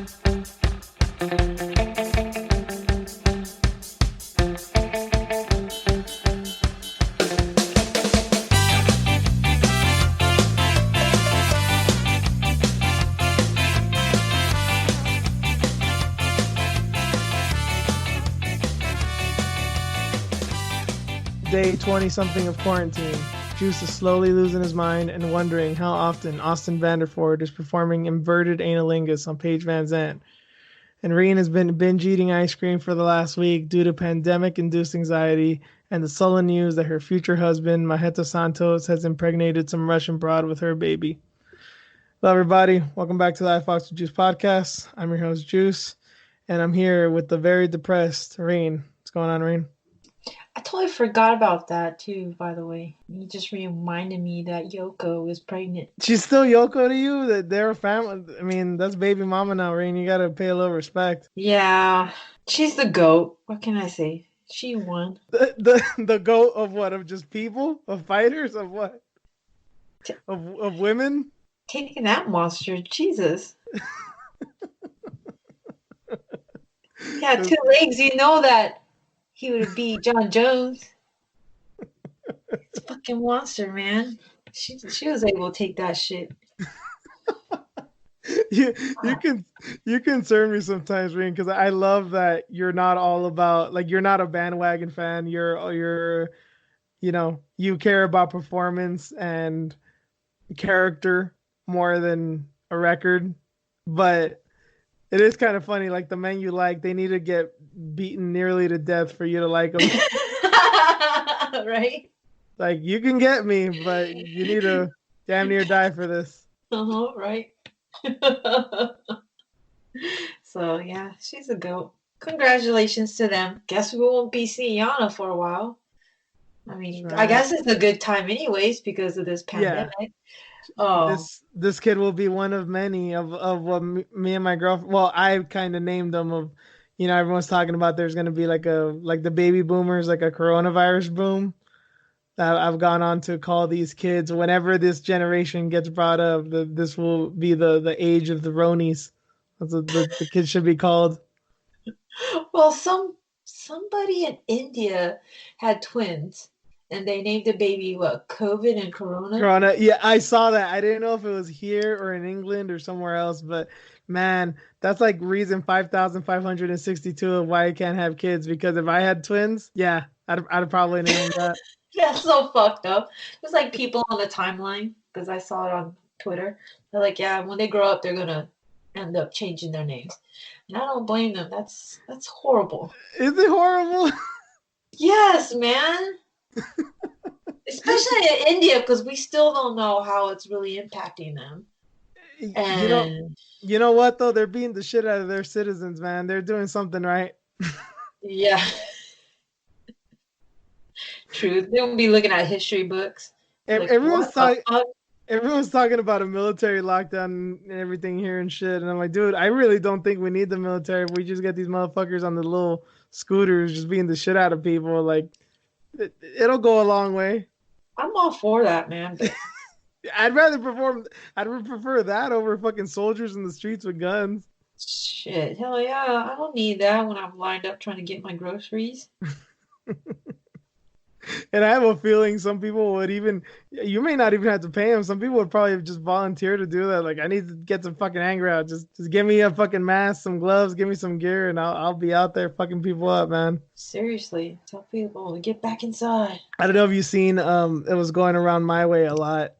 Day 20-something of quarantine. Juice is slowly losing his mind and wondering how often Austin Vanderford is performing inverted analingus on Paige Van Zandt. And Reen has been binge eating ice cream for the last week due to pandemic-induced anxiety and the sullen news that her future husband, Maheta Santos, has impregnated some Russian broad with her baby. Hello, everybody. Welcome back to the iFox with Juice podcast. I'm your host, Juice, and I'm here with the very depressed Reen. What's going on, Reen? I totally forgot about that too, by the way. You just reminded me that Yoko is pregnant. She's still Yoko to you? That they're a family? I mean, that's baby mama now, Rain. You gotta pay a little respect. Yeah, she's the GOAT. What can I say? She won. The GOAT of what? Of just people? Of fighters? Of what? Of women? Taking that monster, Jesus. Yeah, 2 legs, you know that. He would be Jon Jones. It's a fucking monster, man. She was able to take that shit. You concern me sometimes, Reen, because I love that you're not all about, like, you're not a bandwagon fan. You're you care about performance and character more than a record. But it is kind of funny, like the men you like, they need to get beaten nearly to death for you to like them. Right? Like, you can get me, but you need to damn near die for this. Right. So, yeah, she's a GOAT. Congratulations to them. Guess we won't be seeing Yana for a while. I mean, right. I guess it's a good time anyways because of this pandemic. Yeah. Oh. This kid will be one of many of what me and my girlfriend. Well, I kind of named them of, everyone's talking about. There's going to be like the baby boomers, like a coronavirus boom. I've gone on to call these kids whenever this generation gets brought up. This will be the age of the Ronies. That's what the kids should be called. Well, somebody in India had twins. And they named the baby, what, COVID and Corona? Corona, yeah, I saw that. I didn't know if it was here or in England or somewhere else, but man, that's like reason 5,562 of why I can't have kids. Because if I had twins, yeah, I'd probably name that. That's so fucked up. There's like people on the timeline, because I saw it on Twitter. They're like, yeah, when they grow up, they're gonna end up changing their names, and I don't blame them. That's horrible. Is it horrible? Yes, man. Especially in India, because we still don't know how it's really impacting them. And you know what though? They're beating the shit out of their citizens, man. They're doing something right. Yeah. True. They won't be looking at history books. Everyone's talking about a military lockdown and everything here and shit. And I'm like, dude, I really don't think we need the military. If we just get these motherfuckers on the little scooters just beating the shit out of people, like, it'll go a long way. I'm all for that, man. I'd prefer that over fucking soldiers in the streets with guns. Shit, hell yeah. I don't need that when I'm lined up trying to get my groceries. And I have a feeling some people would you may not even have to pay them. Some people would probably just volunteer to do that. Like, I need to get some fucking anger out. Just give me a fucking mask, some gloves, give me some gear, and I'll be out there fucking people up, man. Seriously, tell people to get back inside. I don't know if you've seen, it was going around my way a lot,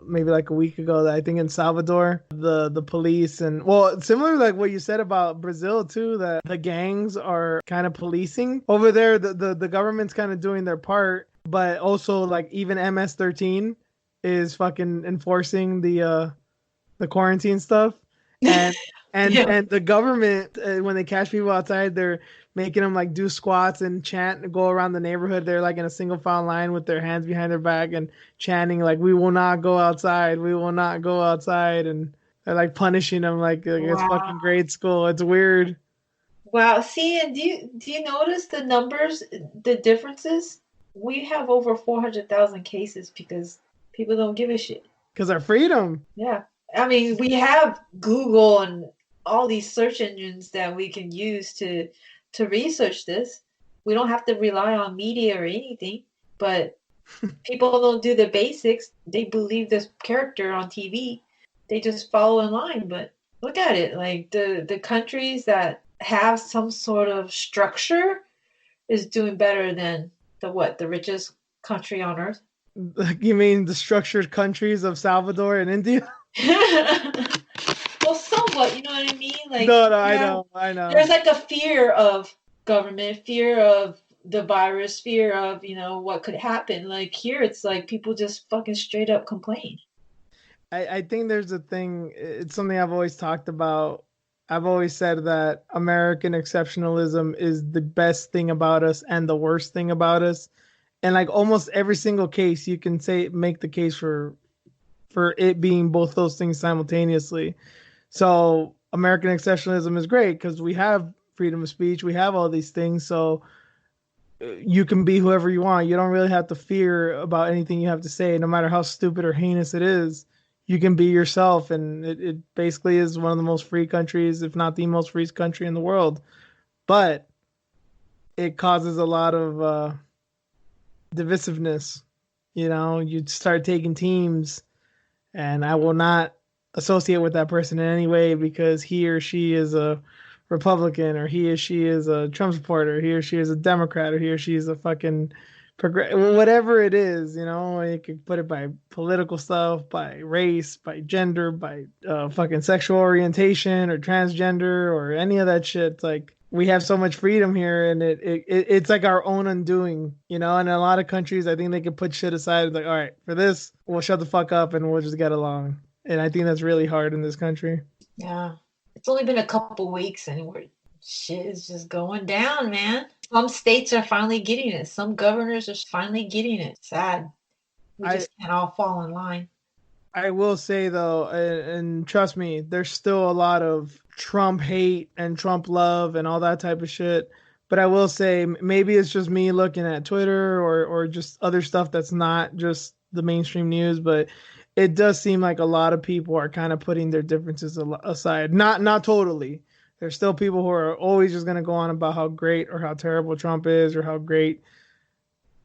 maybe like a week ago, that I think in Salvador, the police and, well, similar like what you said about Brazil too, that the gangs are kind of policing over there. The government's kind of doing their part, but also like even MS-13 is fucking enforcing the quarantine stuff. And yeah. And the government, when they catch people outside, they're making them like do squats and chant and go around the neighborhood. They're like in a single file line with their hands behind their back and chanting like, "We will not go outside. We will not go outside." And they're like punishing them like it's fucking grade school. It's weird. Wow. See, and do you notice the numbers, the differences? We have over 400,000 cases because people don't give a shit. Because our freedom. Yeah. I mean, we have Google and all these search engines that we can use to research this. We don't have to rely on media or anything, but people don't do the basics. They believe this character on TV. They just follow in line. But look at it, like the countries that have some sort of structure is doing better than the richest country on earth. You mean the structured countries of Salvador and India? Well, somewhat, you know what I mean? Like, No, no, yeah, I know. there's like a fear of government, fear of the virus, fear of, what could happen. Like here, it's like people just fucking straight up complain. I think there's a thing, it's something I've always talked about. I've always said that American exceptionalism is the best thing about us and the worst thing about us. And like almost every single case, you can make the case for it being both those things simultaneously. So American exceptionalism is great because we have freedom of speech, we have all these things. So you can be whoever you want. You don't really have to fear about anything you have to say, no matter how stupid or heinous it is. You can be yourself, and it basically is one of the most free countries, if not the most free country in the world. But it causes a lot of divisiveness. You start taking teams, and I will not associate with that person in any way because he or she is a Republican, or he or she is a Trump supporter, he or she is a Democrat, or he or she is a fucking whatever it is. You could put it by political stuff, by race, by gender, by fucking sexual orientation or transgender or any of that shit. It's like we have so much freedom here, and it's like our own undoing. And in a lot of countries, I think they can put shit aside. It's like, all right, for this, we'll shut the fuck up and we'll just get along. And I think that's really hard in this country. Yeah. It's only been a couple weeks and shit is just going down, man. Some states are finally getting it. Some governors are finally getting it. Sad. We just can't all fall in line. I will say though, and trust me, there's still a lot of Trump hate and Trump love and all that type of shit. But I will say maybe it's just me looking at Twitter or just other stuff that's not just the mainstream news, but it does seem like a lot of people are kind of putting their differences aside. Not totally. There's still people who are always just going to go on about how great or how terrible Trump is or how great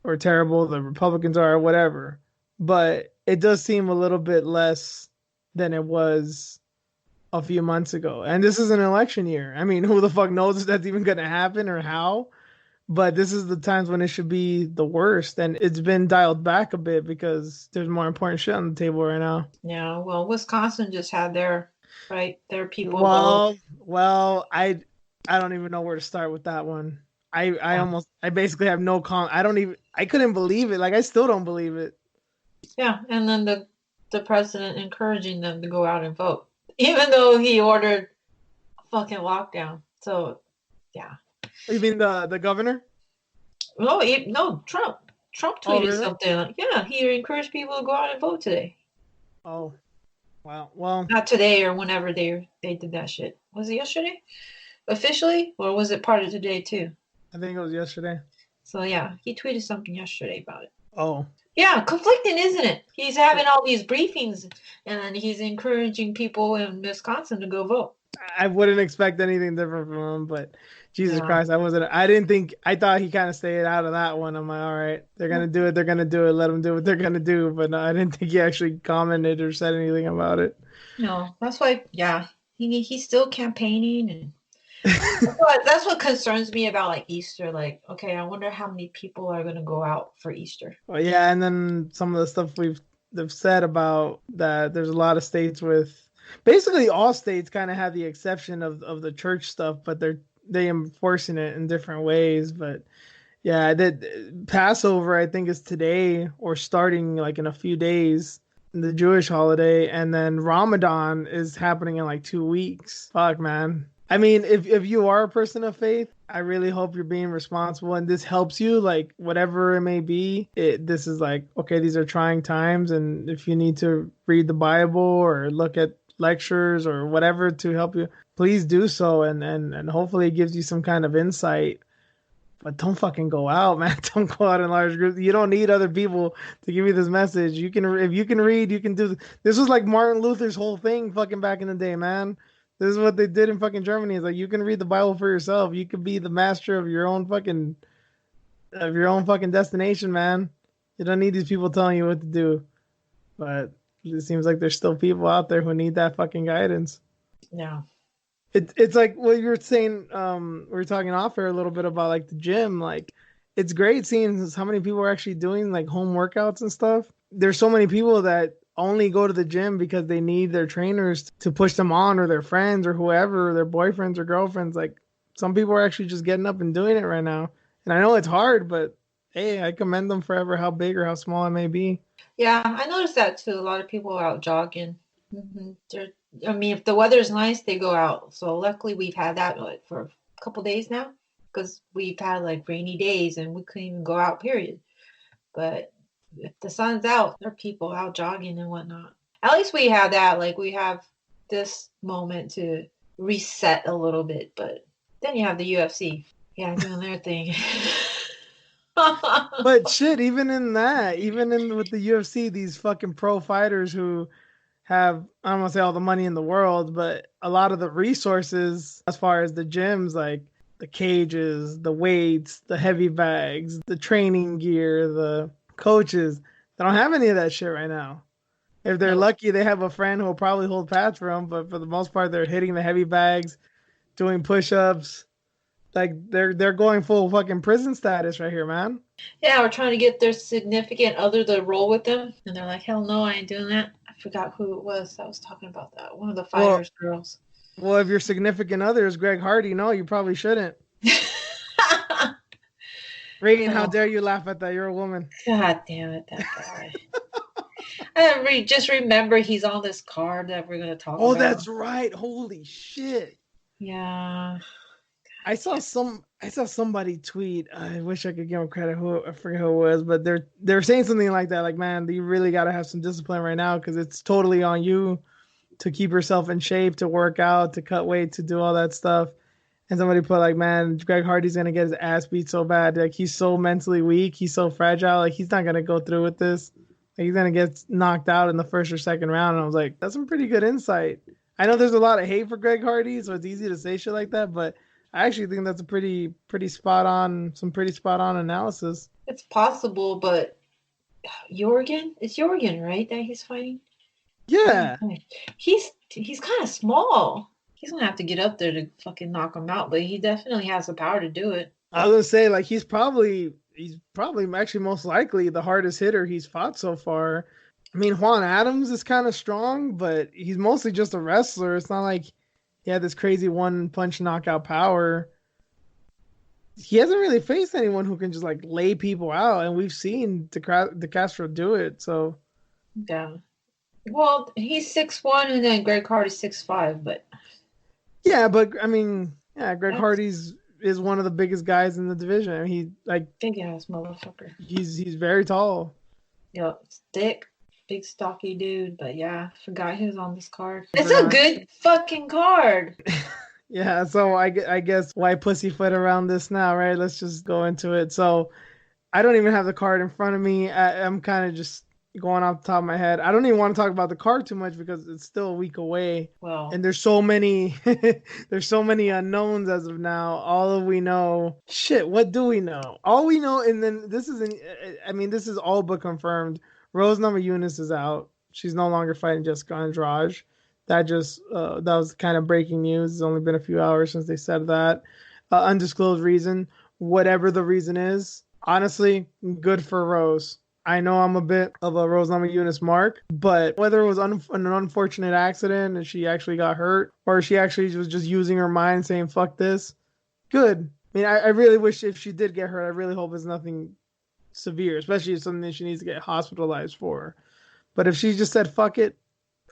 or terrible the Republicans are or whatever. But it does seem a little bit less than it was a few months ago. And this is an election year. I mean, who the fuck knows if that's even going to happen or how? But this is the times when it should be the worst. And it's been dialed back a bit because there's more important shit on the table right now. Yeah, well, Wisconsin just had their people vote. Well, I don't even know where to start with that one. I basically have no I couldn't believe it. Like, I still don't believe it. Yeah, and then the president encouraging them to go out and vote, even though he ordered a fucking lockdown. So, yeah. You mean the governor? No, Trump. Trump tweeted really? something like, yeah, he encouraged people to go out and vote today. Oh, wow. Well, not today or whenever they did that shit. Was it yesterday? Officially? Or was it part of today too? I think it was yesterday. So yeah, he tweeted something yesterday about it. Oh. Yeah, conflicting, isn't it? He's having all these briefings and he's encouraging people in Wisconsin to go vote. I wouldn't expect anything different from him, but Jesus Christ, I thought he kind of stayed out of that one. I'm like, all right, they're going to do it. Let them do what they're going to do. But no, I didn't think he actually commented or said anything about it. No, that's why, yeah, he's still campaigning. And that's what concerns me about like Easter. Like, okay, I wonder how many people are going to go out for Easter. Well, yeah. And then some of the stuff they've said about that, there's a lot of states with, basically all states kind of have the exception of the church stuff, but they enforcing it in different ways. But yeah, the Passover I think is today or starting like in a few days, the Jewish holiday, and then Ramadan is happening in like 2 weeks. Fuck, man. I mean, if you are a person of faith, I really hope you're being responsible and this helps you, like whatever it may be. This is like, okay, these are trying times, and if you need to read the Bible or look at lectures or whatever to help you, please do so, and hopefully it gives you some kind of insight. But don't fucking go out, man. Don't go out in large groups. You don't need other people to give you this message. If you can read, you can do. This was like Martin Luther's whole thing fucking back in the day, man. This is what they did in fucking Germany. It's like you can read the Bible for yourself. You could be the master of your own fucking destination, man. You don't need these people telling you what to do. But it seems like there's still people out there who need that fucking guidance. Yeah. It's like what you were saying. We were talking off air a little bit about like the gym. Like, it's great seeing how many people are actually doing like home workouts and stuff. There's so many people that only go to the gym because they need their trainers to push them on, or their friends or whoever, their boyfriends or girlfriends. Like, some people are actually just getting up and doing it right now. And I know it's hard, but hey, I commend them forever, how big or how small it may be. Yeah, I noticed that too. A lot of people are out jogging. I mean, if the weather's nice, they go out. So luckily, we've had that for a couple days now, because we've had like rainy days and we couldn't even go out. Period. But if the sun's out, there are people out jogging and whatnot. At least we have that. Like, we have this moment to reset a little bit. But then you have the UFC, yeah, doing their thing. But shit, even in that, even in with the UFC, these fucking pro fighters who have, I don't want to say all the money in the world, but a lot of the resources as far as the gyms, like the cages, the weights, the heavy bags, the training gear, the coaches, they don't have any of that shit right now. If they're lucky, they have a friend who will probably hold pads for them, but for the most part, they're hitting the heavy bags, doing push-ups. Like, they're going full fucking prison status right here, man. Yeah, we're trying to get their significant other to roll with them, and they're like, "Hell no, I ain't doing that." I forgot who it was that was talking about that. One of the fighters girls. Well, if your significant other is Greg Hardy, no, you probably shouldn't. Reagan, how dare you laugh at that? You're a woman. God damn it, that guy. I just remember he's on this card that we're going to talk about. Oh, that's right. Holy shit. Yeah. I saw somebody tweet. I wish I could give him credit. I forget who it was, but they're saying something like that. Like, man, you really got to have some discipline right now, because it's totally on you to keep yourself in shape, to work out, to cut weight, to do all that stuff. And somebody put like, man, Greg Hardy's gonna get his ass beat so bad. Like, he's so mentally weak. He's so fragile. Like, he's not gonna go through with this. Like, he's gonna get knocked out in the first or second round. And I was like, that's some pretty good insight. I know there's a lot of hate for Greg Hardy, so it's easy to say shit like that, but I actually think that's a pretty spot on analysis. It's possible, but it's Jorgen, right, that he's fighting? Yeah. He's kind of small. He's gonna have to get up there to fucking knock him out, but he definitely has the power to do it. I was gonna say, like, he's probably actually most likely the hardest hitter he's fought so far. I mean, Juan Adams is kind of strong, but he's mostly just a wrestler. It's not like he had this crazy one punch knockout power. He hasn't really faced anyone who can just like lay people out, and we've seen De Castro do it. So yeah, well, he's 6'1", and then Greg Hardy's 6'5", but yeah, but I mean, yeah, Greg Hardy's is one of the biggest guys in the division. I mean, he like big ass motherfucker. He's very tall. Yep, thick. Big stocky dude, but yeah, forgot he was on this card. It's a good fucking card. Yeah, so I guess why pussyfoot around this now, right? Let's just go into it. So I don't even have the card in front of me. I'm kind of just going off the top of my head. I don't even want to talk about the card too much because it's still a week away. Well, and there's so many unknowns as of now. All we know, shit, what do we know? All we know, and then this is all but confirmed. Rose Namajunas is out. She's no longer fighting Jessica Andrade. That was kind of breaking news. It's only been a few hours since they said that. Undisclosed reason. Whatever the reason is, honestly, good for Rose. I know I'm a bit of a Rose Namajunas mark, but whether it was an unfortunate accident and she actually got hurt, or she actually was just using her mind saying, fuck this, good. I mean, I really wish if she did get hurt, I really hope it's nothing severe, especially if something that she needs to get hospitalized for. But if she just said fuck it,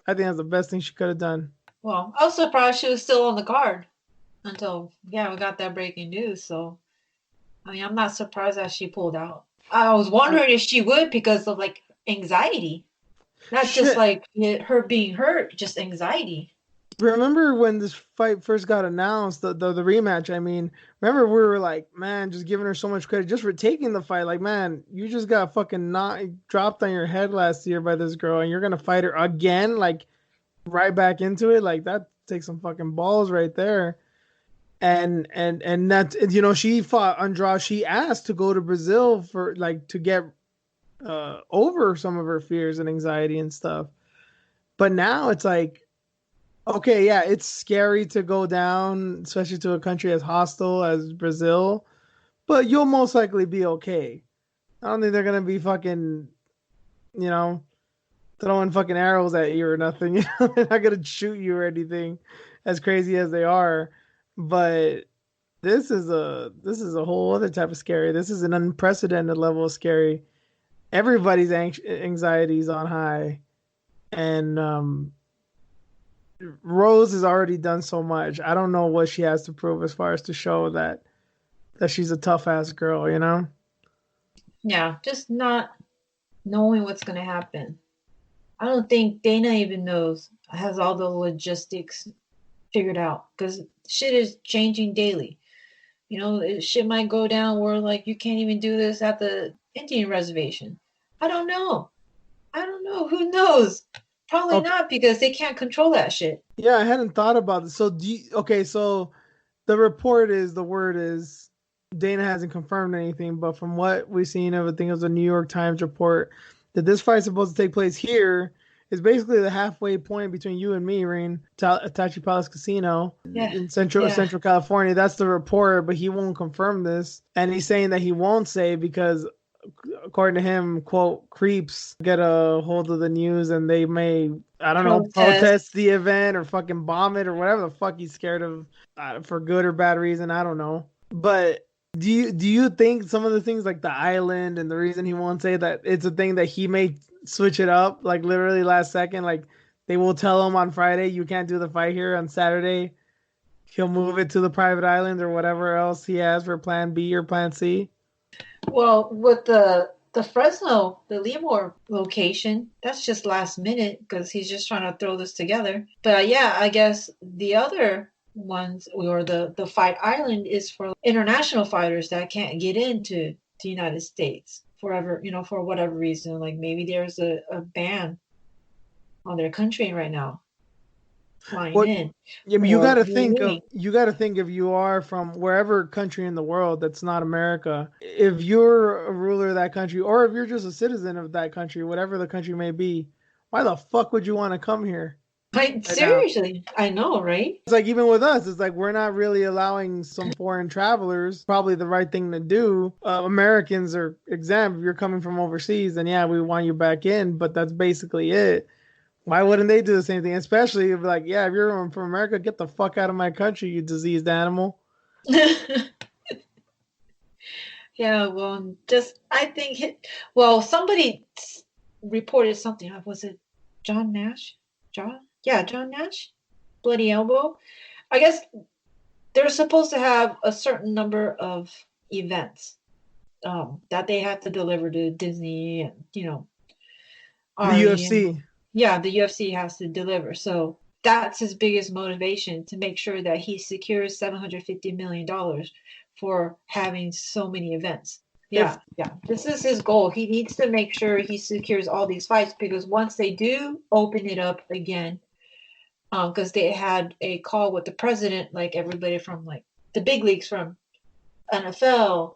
I think that's the best thing she could have done. Well, I was surprised she was still on the card until we got that breaking news. So I mean, I'm not surprised that she pulled out. I was wondering if she would because of like anxiety, not just like her being hurt, just anxiety. Remember when this fight first got announced, the rematch? I mean, remember we were like, man, just giving her so much credit just for taking the fight. Like, man, you just got fucking dropped on your head last year by this girl, and you're gonna fight her again, like right back into it. Like, that's take some fucking balls right there. And that, she fought Andrade. She asked to go to Brazil for like to get over some of her fears and anxiety and stuff. But now it's like, okay, yeah, it's scary to go down, especially to a country as hostile as Brazil, but you'll most likely be okay. I don't think they're gonna be fucking, you know, throwing fucking arrows at you or nothing. They're not gonna shoot you or anything, as crazy as they are. But this is a whole other type of scary. This is an unprecedented level of scary. Everybody's anxiety is on high, and Rose has already done so much. I don't know what she has to prove as far as to show that she's a tough ass girl. Yeah, just not knowing what's going to happen. I don't think Dana even knows, has all the logistics figured out, because shit is changing daily. Shit might go down where like you can't even do this at the Indian reservation. I don't know. Who knows? Probably Okay. not, because they can't control that shit. Yeah, I hadn't thought about this. So okay, so the word is Dana hasn't confirmed anything, but from what we've seen of, I think it was a New York Times report that this fight's supposed to take place here is basically the halfway point between you and me, Rain, Tachi Palace Casino Yeah. in Central Yeah. Central California. That's the report, but he won't confirm this, and he's saying that he won't say because, according to him, quote, creeps get a hold of the news and they may, I don't know, protest the event or fucking bomb it or whatever the fuck he's scared of, for good or bad reason. I don't know. But do you think some of the things like the island and the reason he won't say that it's a thing that he may switch it up like literally last second, like they will tell him on Friday you can't do the fight here, on Saturday he'll move it to the private island or whatever else he has for plan B or plan C? Well, with the Fresno, the Lemoore location, that's just last minute because he's just trying to throw this together. But yeah, I guess the other ones, or the Fight Island, is for international fighters that can't get into the United States forever, for whatever reason. Like maybe there's a ban on their country right now flying What in you got or to think of, moving. if you are from wherever country in the world that's not America, if you're a ruler of that country or if you're just a citizen of that country, whatever the country may be, why the fuck would you want to come here Like right now? seriously, I know, right? It's like even with us, it's like we're not really allowing some foreign travelers. Probably the right thing to do. Americans are exempt. If you're coming from overseas, then yeah, we want you back in. But that's basically it. Why wouldn't they do the same thing? Especially if like, yeah, if you're from America, get the fuck out of my country, you diseased animal. Yeah, well, just I think well, somebody reported something. Was it John Nash? John Nash, Bloody Elbow. I guess they're supposed to have a certain number of events that they have to deliver to Disney and The Ari, and UFC. yeah, the UFC has to deliver. So that's his biggest motivation, to make sure that he secures $750 million for having so many events. If Yeah. This is his goal. He needs to make sure he secures all these fights, because once they do open it up again, because they had a call with the president, like everybody from like the big leagues, from NFL,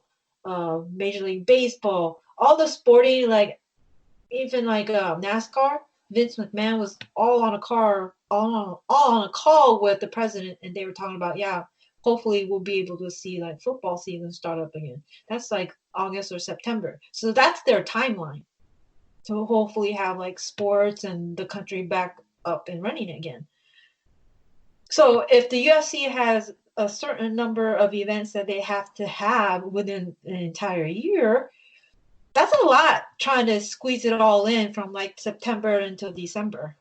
Major League Baseball, all the sporting, like even like NASCAR. Vince McMahon was all on a call with the president, and they were talking about, yeah, hopefully we'll be able to see like football season start up again. That's like August or September. So that's their timeline to hopefully have like sports and the country back up and running again. So if the UFC has a certain number of events that they have to have within an entire year, that's a lot, trying to squeeze it all in from like September until December.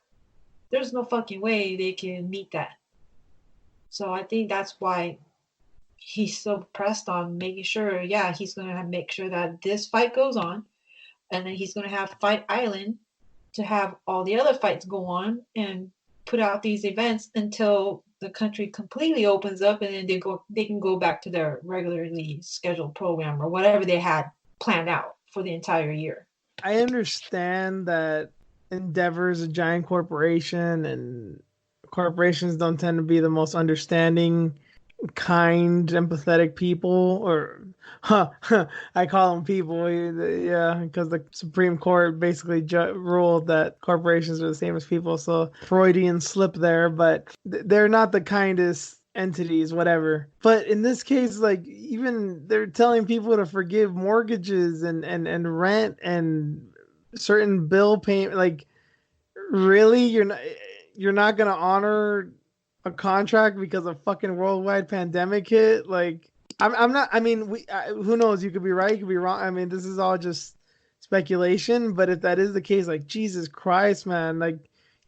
There's no fucking way they can meet that. So I think that's why he's so pressed on making sure, yeah, he's going to make sure that this fight goes on. And then he's going to have Fight Island to have all the other fights go on and put out these events until the country completely opens up, and then they can go back to their regularly scheduled program or whatever they had planned out for the entire year. I understand that Endeavor is a giant corporation and corporations don't tend to be the most understanding, kind, empathetic people, or I call them people, yeah, because the Supreme Court basically ruled that corporations are the same as people. So Freudian slip there, but they're not the kindest entities, whatever. But in this case, like even they're telling people to forgive mortgages and rent and certain bill payment. Like really, you're not gonna honor a contract because a fucking worldwide pandemic hit? Like, I'm not. I mean, who knows? You could be right. You could be wrong. I mean, this is all just speculation. But if that is the case, like Jesus Christ, man, like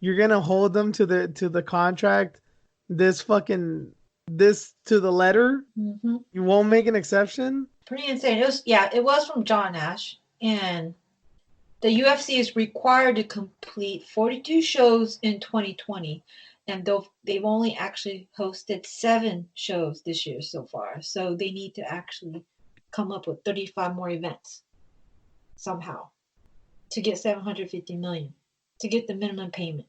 you're gonna hold them to the contract, this fucking this to the letter. Mm-hmm. You won't make an exception. Pretty insane. It was from John Nash, and the UFC is required to complete 42 shows in 2020, and they've only actually hosted 7 shows this year so far. So they need to actually come up with 35 more events somehow to get 750 million to get the minimum payment.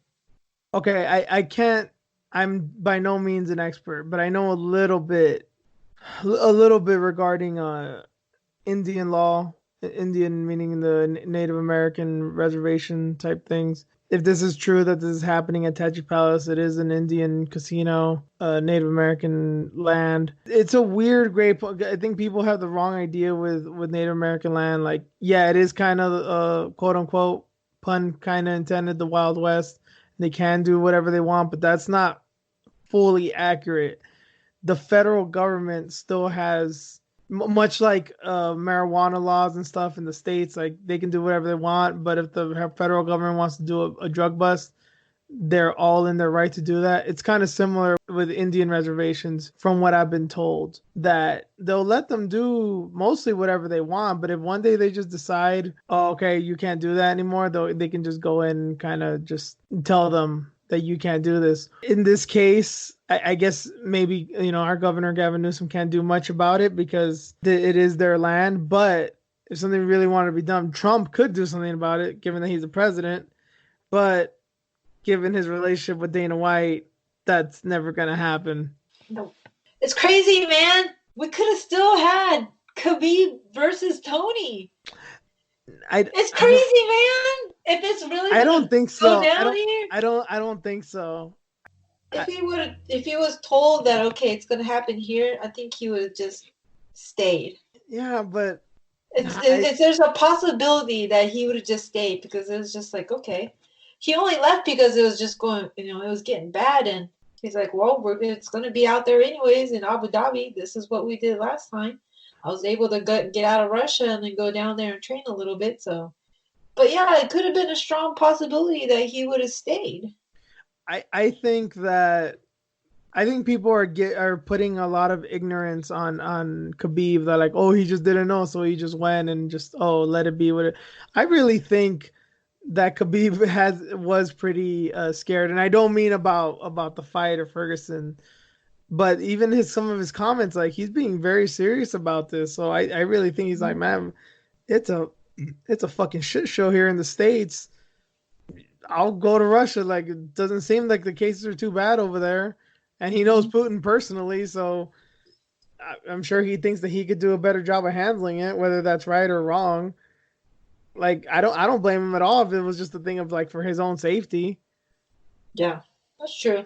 Okay, I can't. I'm by no means an expert, but I know a little bit regarding Indian law, Indian meaning the Native American reservation type things. If this is true that this is happening at Tachi Palace, it is an Indian casino, Native American land. It's a weird gray. I think people have the wrong idea with Native American land. Like, yeah, it is kind of quote unquote pun kind of intended the Wild West. They can do whatever they want, but that's not fully accurate. The federal government still has much like marijuana laws and stuff in the states, like they can do whatever they want, but if the federal government wants to do a drug bust, they're all in their right to do that. It's kind of similar with Indian reservations, from what I've been told, that they'll let them do mostly whatever they want, but if one day they just decide, oh, okay, you can't do that anymore, they can just go in and kind of just tell them that you can't do this. In this case, I guess maybe, our governor Gavin Newsom can't do much about it because it is their land. But if something really wanted to be done, Trump could do something about it, given that he's the president. But given his relationship with Dana White, that's never going to happen. No. It's crazy, man. We could have still had Khabib versus Tony. It's crazy, man. If it's really, I don't think so. I don't think so. If he was told that, okay, it's gonna happen here, I think he would have just stayed. Yeah, but there's a possibility that he would have just stayed, because it was just like, okay, he only left because it was just going, it was getting bad, and he's like, well, it's gonna be out there anyways in Abu Dhabi. This is what we did last time. I was able to get out of Russia and then go down there and train a little bit. So, but yeah, it could have been a strong possibility that he would have stayed. I think people are putting a lot of ignorance on Khabib. They're like, oh, he just didn't know, so he just went and just let it be with it. I really think that Khabib was pretty scared, and I don't mean about the fight or Ferguson, but even some of his comments, like he's being very serious about this. So I really think he's like, man, it's a fucking shit show here in the States. I'll go to Russia. Like, it doesn't seem like the cases are too bad over there. And he knows Putin personally, so I'm sure he thinks that he could do a better job of handling it, whether that's right or wrong. Like, I don't blame him at all if it was just a thing of like for his own safety. Yeah, that's true.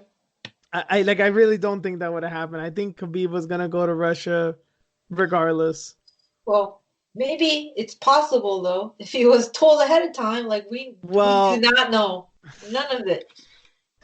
I really don't think that would have happened. I think Khabib was gonna go to Russia regardless. Well, maybe it's possible though, if he was told ahead of time. Like we do not know none of it.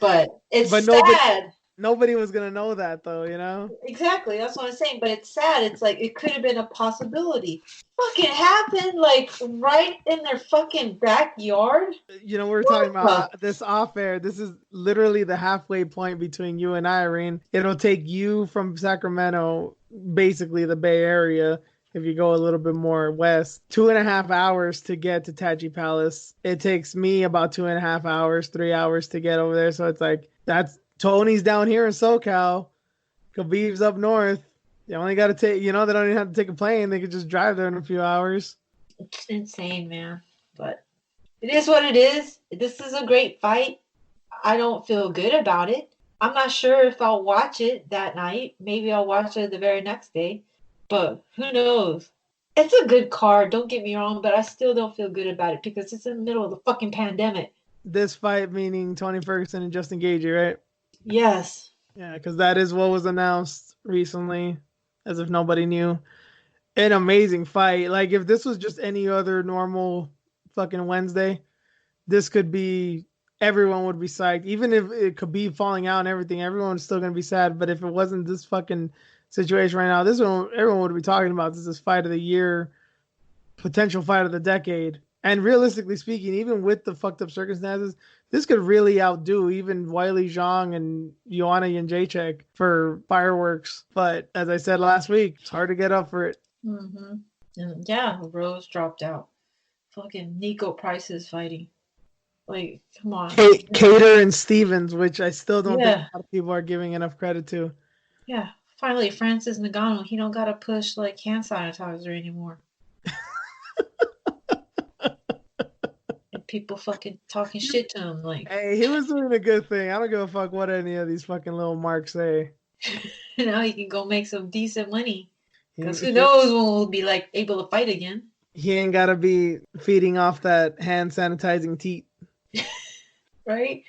But sad. Nobody was gonna know that though, Exactly, that's what I'm saying. But it's sad. It's like it could have been a possibility. Fucking happened like right in their fucking backyard. We're talking about this off air. This is literally the halfway point between you and I, Irene. It'll take you from Sacramento, basically the Bay Area, if you go a little bit more west, 2.5 hours to get to Tachi Palace. It takes me about 2.5 hours, 3 hours to get over there. So it's like, that's Tony's down here in SoCal. Khabib's up north. They only got to take, they don't even have to take a plane. They could just drive there in a few hours. It's insane, man. But it is what it is. This is a great fight. I don't feel good about it. I'm not sure if I'll watch it that night. Maybe I'll watch it the very next day. But who knows? It's a good card, don't get me wrong, but I still don't feel good about it because it's in the middle of the fucking pandemic. This fight meaning Tony Ferguson and Justin Gaethje, right? Yes. Yeah, because that is what was announced recently, as if nobody knew. An amazing fight. Like if this was just any other normal fucking Wednesday, this could be everyone would be psyched. Even if it could be falling out and everything, everyone's still gonna be sad. But if it wasn't this fucking situation right now, this one everyone would be talking about. This is fight of the year, potential fight of the decade. And realistically speaking, even with the fucked up circumstances, this could really outdo even Wiley Zhang and Joanna Jędrzejczyk for fireworks. But as I said last week, it's hard to get up for it. Mm-hmm. And yeah, Rose dropped out. Fucking Nico Price is fighting. Like, come on. Cater and Stevens, which I still don't think Yeah. a lot of people are giving enough credit to. Yeah. Finally, Francis Ngannou, he don't gotta push like hand sanitizer anymore. And people fucking talking shit to him like, Hey, he was doing a good thing. I don't give a fuck what any of these fucking little marks say. now he can go make some decent money. Because He, who he, knows when we'll be like able to fight again. he ain't got to be feeding off that hand sanitizing teat. Right?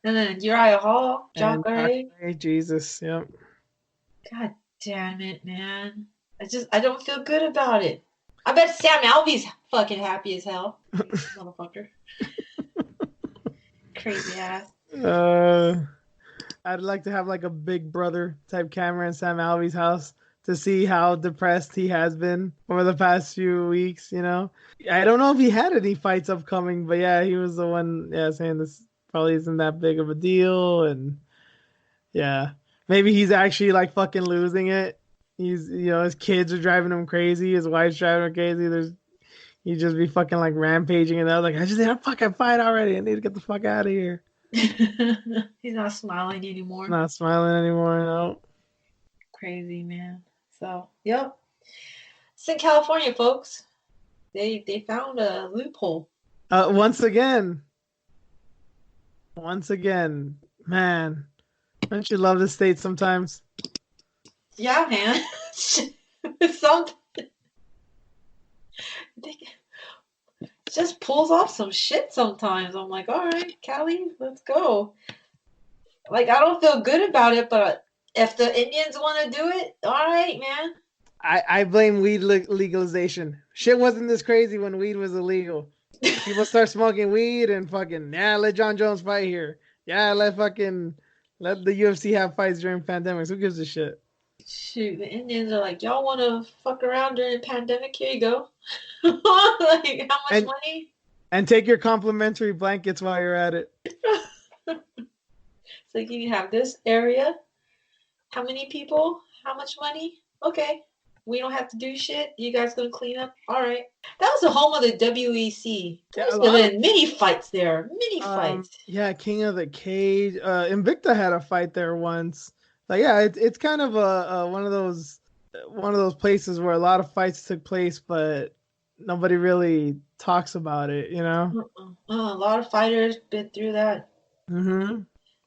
And then Uriah Hall, And Jacare. Jesus, yep. God damn it, man. I don't feel good about it. I bet Sam Alvey's fucking happy as hell. Motherfucker. Crazy ass. I'd like to have like a Big Brother type camera in Sam Alvey's house to see how depressed he has been over the past few weeks, you know? I don't know if he had any fights upcoming, but yeah, he was the one, saying this probably isn't that big of a deal. And yeah, maybe he's actually like fucking losing it. His kids are driving him crazy. His wife's driving him crazy. He just be fucking like rampaging and I was like, I just need a fucking fight already. I need to get the fuck out of here. He's not smiling anymore. Not smiling anymore, no. Crazy, man. So, yep. It's in California, folks. They found a loophole. Once again, man, don't you love the state sometimes? Yeah, man. Some just pulls off some shit sometimes. I'm like, all right, Cali, let's go. Like, I don't feel good about it, but if the Indians want to do it, all right, man. I blame weed legalization. Shit wasn't this crazy when weed was illegal. People start smoking weed and fucking, let Jon Jones fight here. Yeah, let the UFC have fights during pandemics. Who gives a shit? Shoot, the Indians are like, y'all want to fuck around during the pandemic? Here you go. Like, how much money? And take your complimentary blankets while you're at it. It's like, you have this area. How many people? How much money? Okay. We don't have to do shit. You guys gonna clean up? All right. That was the home of the WEC. There's been many fights there. Many fights. Yeah, King of the Cage. Invicta had a fight there once. Like, yeah, it's kind of one of those places where a lot of fights took place, but nobody really talks about it, you know? A lot of fighters been through that. Mm-hmm.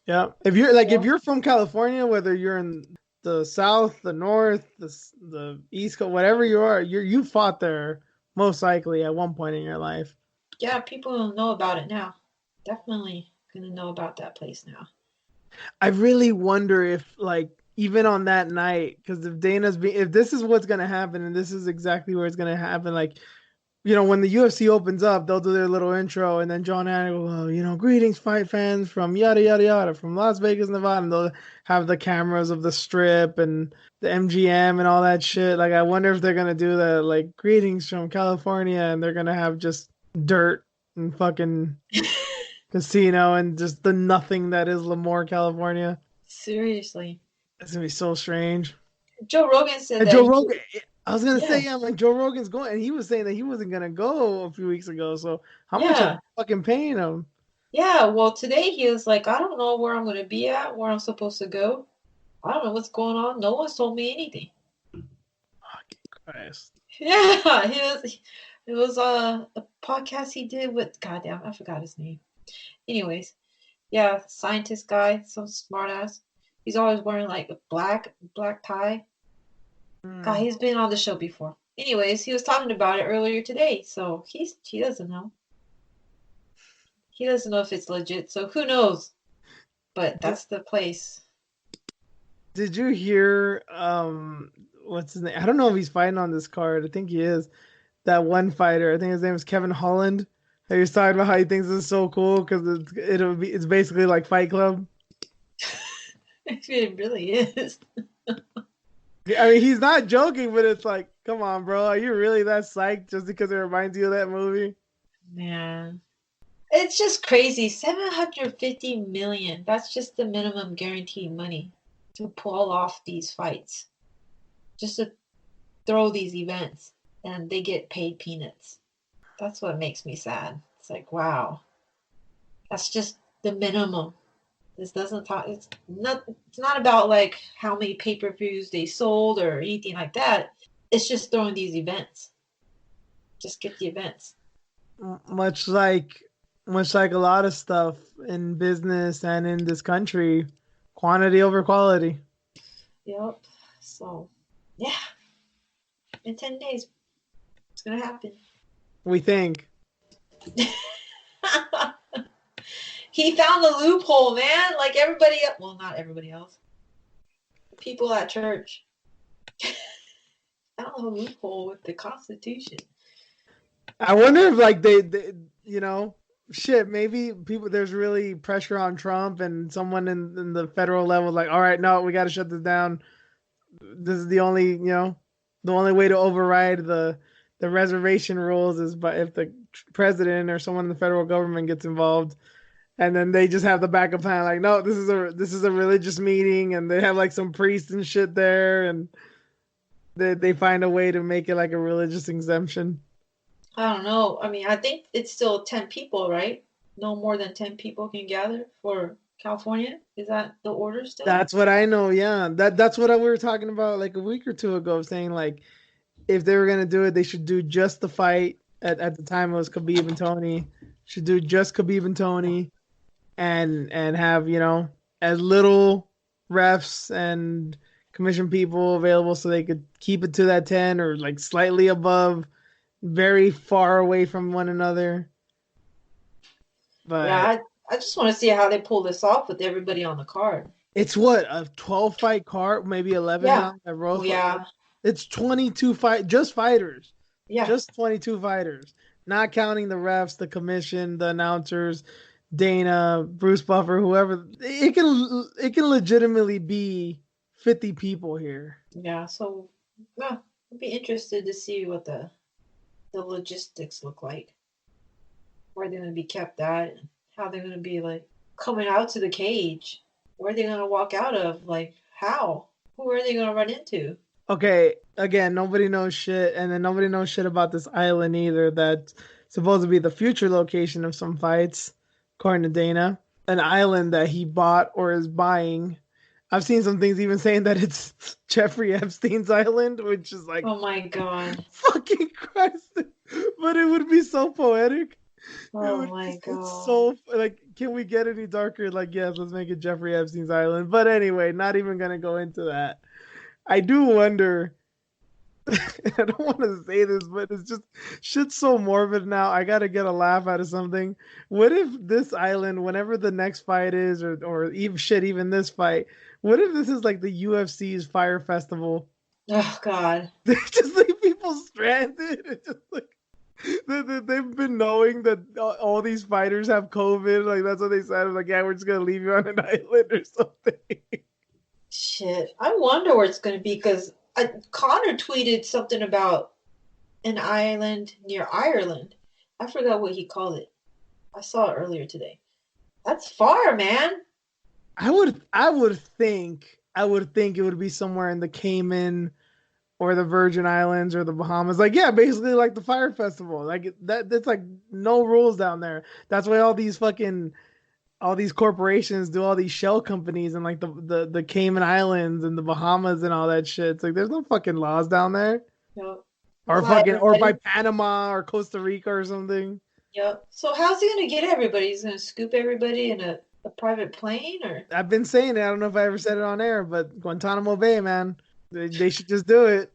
Yeah. If you're from California, whether you're in the South, the North, the East Coast, whatever you are, you fought there most likely at one point in your life. Yeah, people know about it now. Definitely gonna know about that place now. I really wonder if, like, even on that night, because if this is what's gonna happen, and this is exactly where it's gonna happen, like, when the UFC opens up, they'll do their little intro, and then John Hanna will, greetings, fight fans from yada yada yada, from Las Vegas, Nevada, and they'll have the cameras of the Strip and the MGM and all that shit. Like, I wonder if they're gonna do that, like, greetings from California, and they're gonna have just dirt and fucking casino and just the nothing that is Lemoore, California. Seriously, it's gonna be so strange. Joe Rogan said I was gonna say, like, Joe Rogan's going, and he was saying that he wasn't gonna go a few weeks ago. So how much are they fucking paying him? Yeah, well, today he was like, I don't know where I'm gonna be at, where I'm supposed to go. I don't know what's going on. No one's told me anything. Fucking Christ. Yeah, it was a podcast he did with, goddamn, I forgot his name. Anyways, Yeah, scientist guy, some smart ass. He's always wearing like a black tie. God, Hmm. he's been on the show before. Anyways, he was talking about it earlier today, so he doesn't know. He doesn't know if it's legit, so who knows? But Did, that's the place. did you hear what's his name? I don't know if he's fighting on this card. I think he is. That one fighter. I think his name is Kevin Holland. He was talking about how he thinks this is so cool because it's basically like Fight Club. It really is. I mean, he's not joking, but it's like, come on, bro, are you really that psyched just because it reminds you of that movie? Man. It's just crazy. 750 million. That's just the minimum guaranteed money to pull off these fights. Just to throw these events. And they get paid peanuts. That's what makes me sad. It's like, wow. That's just the minimum. This doesn't talk it's not about like how many pay-per-views they sold or anything like that. It's just throwing these events. Just get the events. Much like, much like a lot of stuff in business and in this country, quantity over quality. Yep. So yeah, in 10 days it's gonna happen. We think. He found the loophole, man. Like everybody else. Well, not everybody else. People at church found the loophole with the Constitution. I wonder if like they you know, shit, maybe people there's really pressure on Trump and someone in the federal level like, all right, no, we got to shut this down. This is the only, the only way to override the reservation rules is by if the president or someone in the federal government gets involved, and then they just have the backup plan like, no, this is a religious meeting, and they have like some priests and shit there, and they find a way to make it like a religious exemption. I don't know. I mean, I think it's still 10 people, right? No more than 10 people can gather for California. Is that the order still? That's what I know. Yeah, that's what we were talking about like a week or two ago, saying like if they were gonna do it, they should do just the fight. At the time, it was Khabib and Tony. Should do just Khabib and Tony, and have as little refs and commission people available so they could keep it to that 10 or like slightly above, very far away from one another. Yeah, But I just want to see how they pull this off with everybody on the card. it's what, a 12 fight card, maybe 11 Yeah. now at Oh, Rose. yeah. It's 22 just fighters. Yeah. Just 22 fighters. Not counting the refs, the commission, the announcers, Dana, Bruce Buffer, whoever. It can legitimately be 50 people here. Yeah. So, yeah, I'd be interested to see what the logistics look like. Where they're going to be kept at, and how they're going to be like coming out to the cage. Where are they going to walk out of? Like, how? Who are they going to run into? Okay, again, nobody knows shit, and then nobody knows shit about this island either. That's supposed to be the future location of some fights, according to Dana. An island that he bought or is buying. I've seen some things even saying that it's Jeffrey Epstein's island, which is like, Oh my God. fucking Christ. But it would be so poetic. It Oh would my be God. so like, can we get any darker? Like, yes, let's make it Jeffrey Epstein's island. But anyway, not even gonna go into that. I do wonder. I don't want to say this, but it's just shit's so morbid now. I gotta get a laugh out of something. What if this island, whenever the next fight is, or even shit, even this fight, what if this is like the UFC's Fire Festival? Oh God. They just leave people stranded. It's just like they've been knowing that all these fighters have COVID. Like that's what they said. Like, yeah, we're just gonna leave you on an island or something. Shit. I wonder where it's going to be because Connor tweeted something about an island near Ireland. I forgot what he called it. I saw it earlier today. That's far, man. I would think it would be somewhere in the Cayman or the Virgin Islands or the Bahamas. Like, yeah, basically like the Fire Festival. Like that that's like no rules down there. That's why all these corporations do all these shell companies and like the Cayman Islands and the Bahamas and all that shit. It's like there's no fucking laws down there. Yep. Or Fly fucking or by everybody. Panama or Costa Rica or something. Yep. So how's he going to get everybody? He's going to scoop everybody in a The private plane, or I've been saying it. I don't know if I ever said it on air, but Guantanamo Bay, man, they should just do it.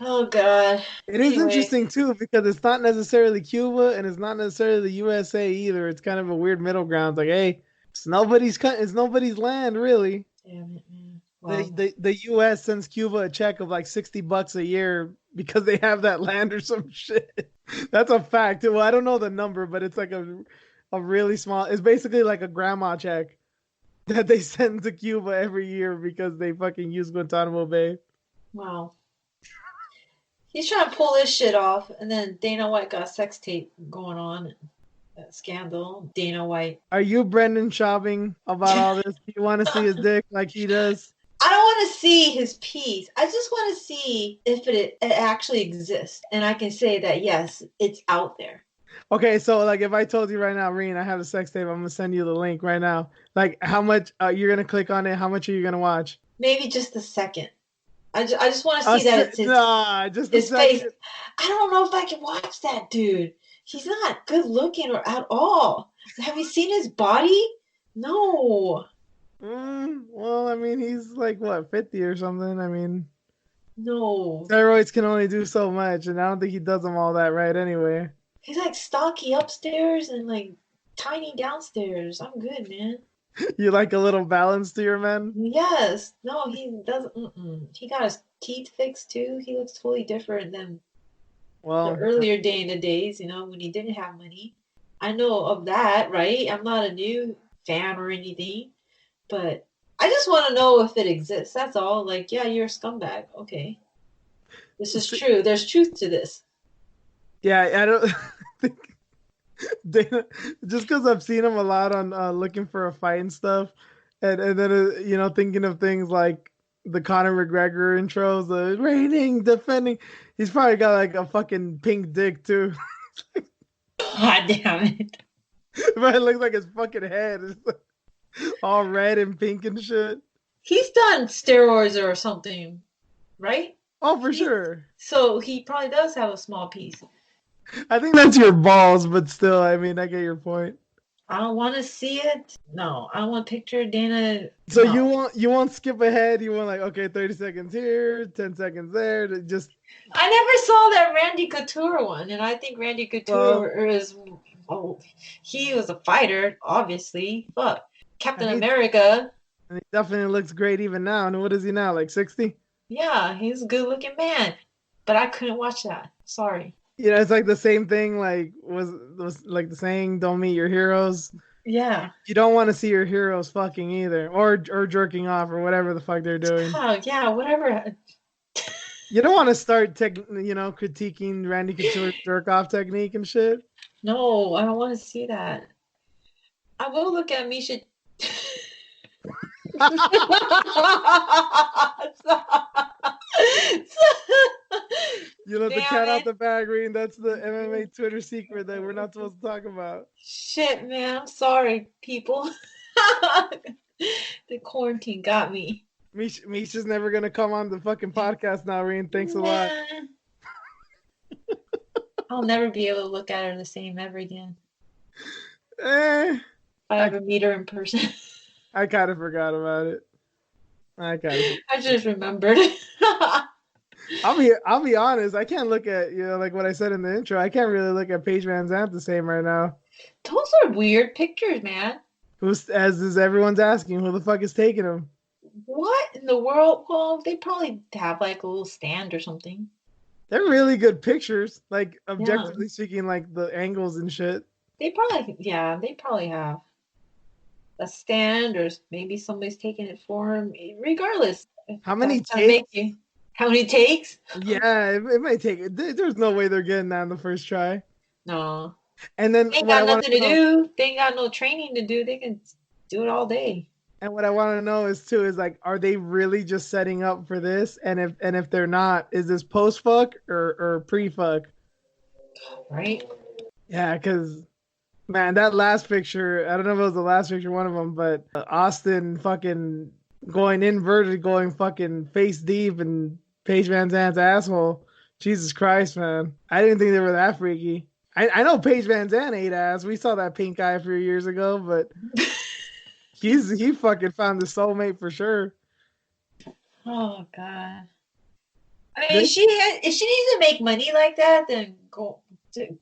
oh god. It is Anyways, interesting too because it's not necessarily Cuba and it's not necessarily the USA either. It's kind of a weird middle ground. It's like, hey, it's nobody's land really. damn it, man. The, Well, the the US sends Cuba a check of like $60 a year because they have that land or some shit. That's a fact. Well, I don't know the number, but it's like a really small. It's basically like a grandma check that they send to Cuba every year because they fucking use Guantanamo Bay. wow. He's trying to pull this shit off, and then Dana White got a sex tape going on. That scandal. Dana White. Are you Brendan shopping about all this? Do you want to see his dick like he does? I don't want to see his piece. I just want to see if it actually exists, and I can say that yes, it's out there. Okay, so like if I told you right now, Reen, I have a sex tape, I'm gonna send you the link right now. Like how much you're gonna click on it? How much are you gonna watch? Maybe just a second. I just want to see that it's just his a face. second. I don't know if I can watch that dude. He's not good looking or at all. Have you seen his body? No. Well, I mean, he's like what 50 or something. I mean, No. steroids can only do so much, and I don't think he does them all that right anyway. He's like stocky upstairs and like tiny downstairs. I'm good, man. You like a little balance to your men? Yes. No, he doesn't. He got his teeth fixed too. He looks totally different than the Well, earlier day in the days, when he didn't have money. I know of that, right? I'm not a new fan or anything, but I just want to know if it exists. That's all. Like, yeah, you're a scumbag. Okay. This is true. There's truth to this. yeah, I don't think Dana, just because I've seen him a lot on looking for a fight and stuff, and then thinking of things like the Conor McGregor intros, the reigning, defending. He's probably got like a fucking pink dick too. God damn it. But it looks like his fucking head is all red and pink and shit. He's done steroids or something, right? Oh, for sure. So he probably does have a small piece. I think that's your balls, but still, I mean, I get your point. I don't want to see it. No, I don't want to picture Dana. So No. you won't skip ahead. You want like, okay, 30 seconds here, 10 seconds there. Just I never saw that Randy Couture one, and I think Randy Couture is. Oh, he was a fighter, obviously. Fuck. Captain America. And he definitely looks great even now. And what is he now? Like 60? Yeah, he's a good looking man. But I couldn't watch that. Sorry. It's like the same thing. Like was like the saying, "Don't meet your heroes." Yeah. You don't want to see your heroes fucking either, or jerking off, or whatever the fuck they're doing. Oh yeah, whatever. You don't want to start critiquing Randy Couture's jerk off technique and shit. No, I don't want to see that. I will look at Misha. The cat out the bag, Reen. That's the MMA Twitter secret that we're not supposed to talk about. Shit, man. I'm sorry, people. The quarantine got me. Misha's never gonna come on the fucking podcast now, Reen. Thanks a lot. I'll never be able to look at her the same ever again. If I ever meet her in person. I kind of forgot about it. I just remembered. I'll be honest. I can't look at like what I said in the intro. I can't really look at Paige Van Zandt the same right now. Those are weird pictures, man. As is everyone's asking, who the fuck is taking them? What in the world? Well, they probably have like a little stand or something. They're really good pictures. Like objectively speaking, like the angles and shit. They probably have a stand, or maybe somebody's taking it for him. Regardless, how many takes? How many takes? Yeah, it might take it. There's no way they're getting that on the first try. No. And then they ain't got nothing to do. They ain't got no training to do. They can do it all day. And what I want to know is like, are they really just setting up for this? And if they're not, is this post fuck or pre fuck? Right. Yeah, because man, that last picture, I don't know if it was the last picture, one of them, but Austin fucking going inverted, going fucking face deep in Paige Van Zandt's asshole. Jesus Christ, man. I didn't think they were that freaky. I know Paige Van Zandt ate ass. We saw that pink eye a few years ago, but he fucking found the soulmate for sure. Oh God. I mean, This if she needs to make money like that, then good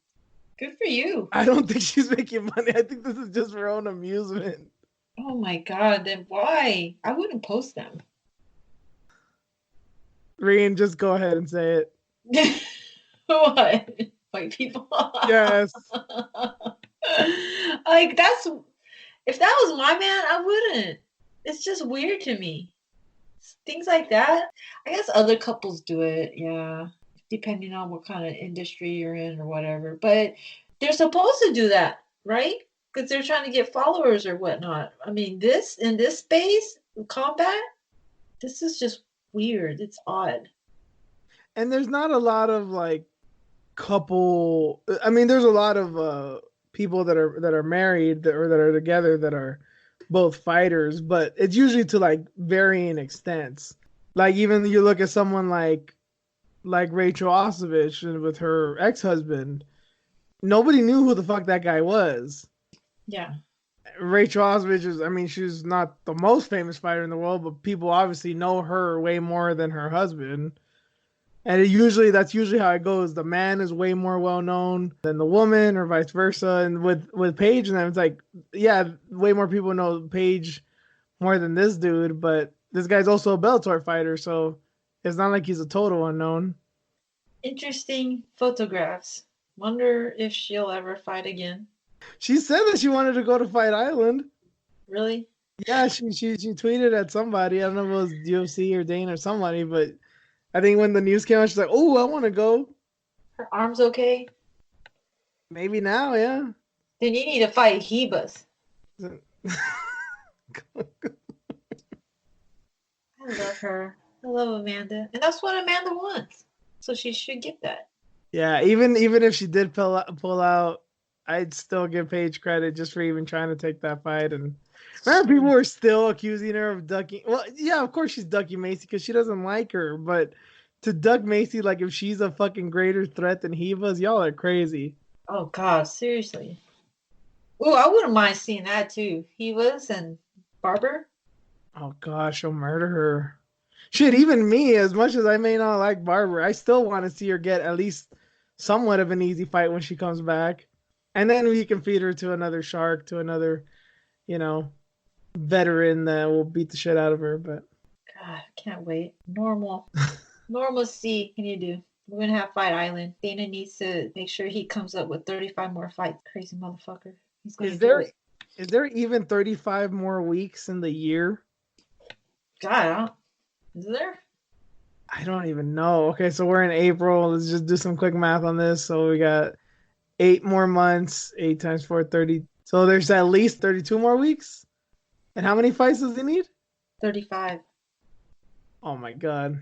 for you. I don't think she's making money. I think this is just her own amusement. Oh my God, then why? I wouldn't post them. Reen, just go ahead and say it. What? White people? Yes. Like that's if that was my man, I wouldn't. It's just weird to me. Things like that. I guess other couples do it, yeah, depending on what kind of industry you're in or whatever. But they're supposed to do that, right? Because they're trying to get followers or whatnot. I mean, this in this space, combat, this is just weird. It's odd. And there's not a lot of like couple. I mean, there's a lot of people that are married or that are together that are both fighters, but it's usually to like varying extents. Like even you look at someone like Rachel Ostovich with her ex-husband, nobody knew who the fuck that guy was. Yeah. Rachel Ostovich is, I mean, she's not the most famous fighter in the world, but people obviously know her way more than her husband. And that's usually how it goes. The man is way more well known than the woman, or vice versa. And with Paige and them, it's like, yeah, way more people know Paige more than this dude, but this guy's also a Bellator fighter, so it's not like he's a total unknown. Interesting photographs. Wonder if she'll ever fight again. She said that she wanted to go to Fight Island. Really? Yeah, she tweeted at somebody. I don't know if it was UFC or Dane or somebody, but I think when the news came out, she's like, "Oh, I want to go." Her arm's okay? Maybe now, yeah. Then you need to fight Hebus. I love her. I love Amanda. And that's what Amanda wants. So she should get that. Yeah, even if she did pull out, I'd still give Paige credit just for even trying to take that fight. And remember, people were still accusing her of ducking. Well, yeah, of course she's ducking Macy because she doesn't like her. But to duck Macy, like if she's a fucking greater threat than he was, y'all are crazy. Oh God, seriously. Ooh, I wouldn't mind seeing that too. Hebus and Barber. Oh gosh, she'll murder her. Shit, even me, as much as I may not like Barbara, I still want to see her get at least somewhat of an easy fight when she comes back. And then we can feed her to another shark, to another, you know, veteran that will beat the shit out of her. But God, can't wait. Normalcy. Can you do? We're gonna have Fight Island. Dana needs to make sure he comes up with 35 more fights. Crazy motherfucker. He's gonna do it. Is there even 35 more weeks in the year? God, is there? I don't even know. Okay, so we're in April. Let's just do some quick math on this. So we got 8 more months. 8 times 4, 30. So there's at least 32 more weeks. And how many fights does he need? 35. Oh my God.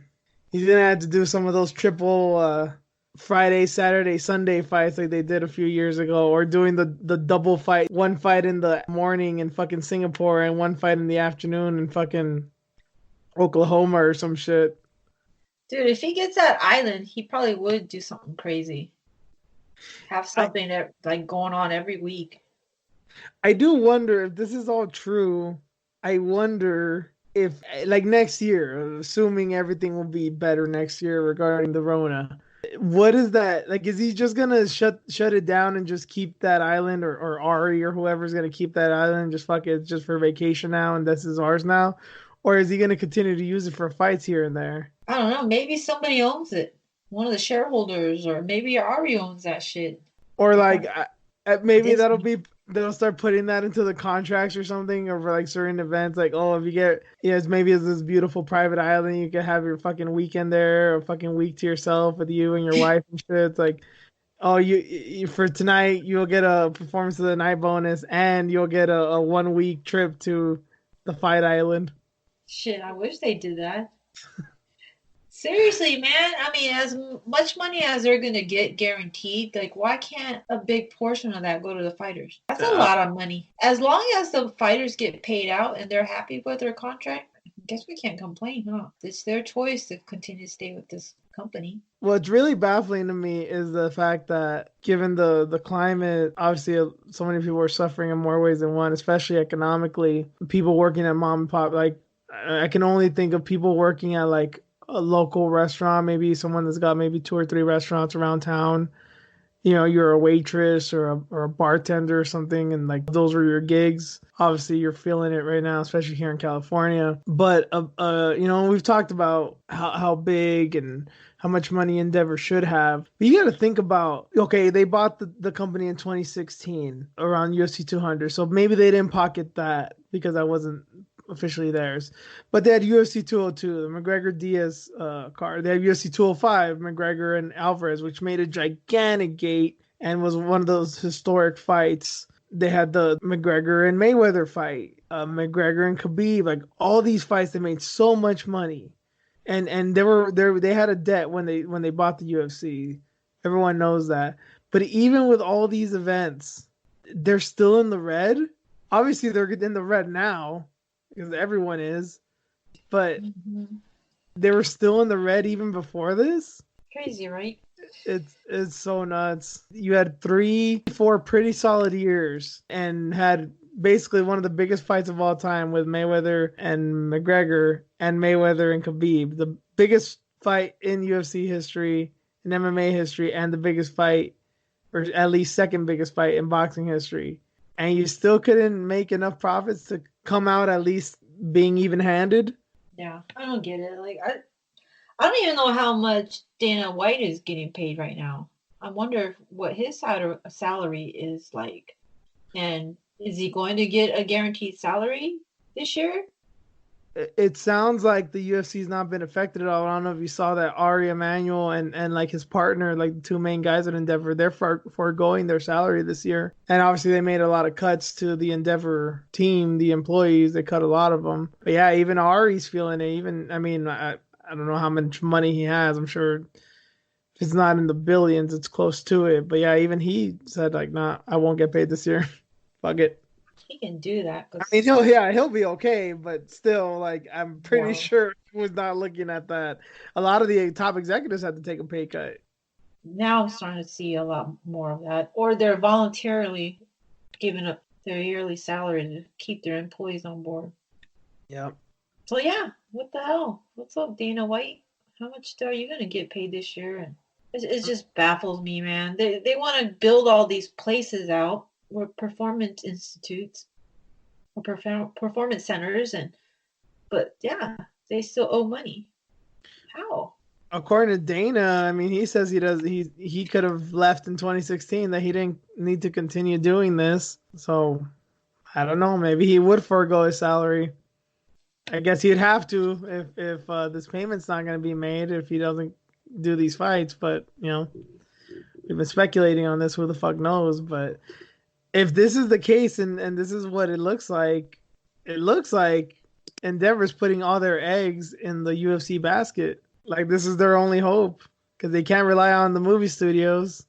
He's going to have to do some of those triple Friday, Saturday, Sunday fights like they did a few years ago, or doing the double fight. One fight in the morning in fucking Singapore and one fight in the afternoon in fucking Oklahoma or some shit. Dude, if he gets that island, he probably would do something crazy. Have something that like going on every week. I do wonder if this is all true. I wonder if like next year, assuming everything will be better next year regarding the Rona, what is that like? Is he just gonna shut it down and just keep that island, or Ari or whoever's gonna keep that island and just fuck it, it's just for vacation now and this is ours now? Or is he gonna continue to use it for fights here and there? I don't know. Maybe somebody owns it. One of the shareholders, or maybe Ari owns that shit. Or like maybe Disney. they'll start putting that into the contracts or something over like certain events. Like, oh, if you get maybe it's this beautiful private island, you can have your fucking weekend there, or fucking week to yourself with you and your wife and shit. It's like, oh, you for tonight you'll get a performance of the night bonus and you'll get a 1 week trip to the Fight Island. Shit, I wish they did that. Seriously, man. I mean, as much money as they're going to get guaranteed, like, why can't a big portion of that go to the fighters? That's a lot of money. As long as the fighters get paid out and they're happy with their contract, I guess we can't complain, huh? It's their choice to continue to stay with this company. What's really baffling to me is the fact that given the climate, obviously so many people are suffering in more ways than one, especially economically. People working at mom and pop, like I can only think of people working at like a local restaurant, maybe someone that's got maybe two or three restaurants around town. You know, you're a waitress or a bartender or something, and like those were your gigs. Obviously, you're feeling it right now, especially here in California. But you know, we've talked about how big and how much money Endeavor should have. But you got to think about, okay, they bought the company in 2016 around UFC 200, so maybe they didn't pocket that because I wasn't officially theirs. But they had UFC 202, the McGregor Diaz card. They had UFC 205, McGregor and Alvarez, which made a gigantic gate and was one of those historic fights. They had the McGregor and Mayweather fight, McGregor and Khabib, like all these fights. They made so much money, and they had a debt when they bought the UFC. Everyone knows that. But even with all these events, they're still in the red. Obviously, they're in the red now because everyone is, but Mm-hmm. they were still in the red even before this. Crazy, right? It's so nuts. You had 3, 4 pretty solid years and had basically one of the biggest fights of all time with Mayweather and McGregor and Mayweather and Khabib. The biggest fight in UFC history, in MMA history, and the biggest fight, or at least second biggest fight in boxing history. And you still couldn't make enough profits to come out at least being even handed. Yeah, I don't get it. Like I don't even know how much Dana White is getting paid right now. I wonder what his salary is like. And is he going to get a guaranteed salary this year? It sounds like the UFC's not been affected at all. I don't know if you saw that Ari Emanuel and like his partner, like the two main guys at Endeavor, they're foregoing their salary this year. And obviously they made a lot of cuts to the Endeavor team, the employees. They cut a lot of them. But yeah, even Ari's feeling it. Even I mean, I don't know how much money he has. I'm sure if it's not in the billions, it's close to it. But yeah, even he said like, nah, I won't get paid this year. Fuck it. He can do that I because mean, he'll be okay, but still, like, I'm pretty yeah, sure he was not looking at that. A lot of the top executives had to take a pay cut. now I'm starting to see a lot more of that. Or they're voluntarily giving up their yearly salary to keep their employees on board. Yeah. So yeah, what the hell? What's up, Dana White? How much are you gonna get paid this year? And it just baffles me, man. They want to build all these places out, or performance institutes, or performance centers, and but yeah, they still owe money. How? According to Dana, I mean, he says he could have left in 2016 that he didn't need to continue doing this. So I don't know. Maybe he would forego his salary. I guess he'd have to if this payment's not going to be made if he doesn't do these fights. But you know, we've been speculating on this. Who the fuck knows? But if this is the case and this is what it looks like Endeavor's putting all their eggs in the UFC basket. Like this is their only hope because they can't rely on the movie studios.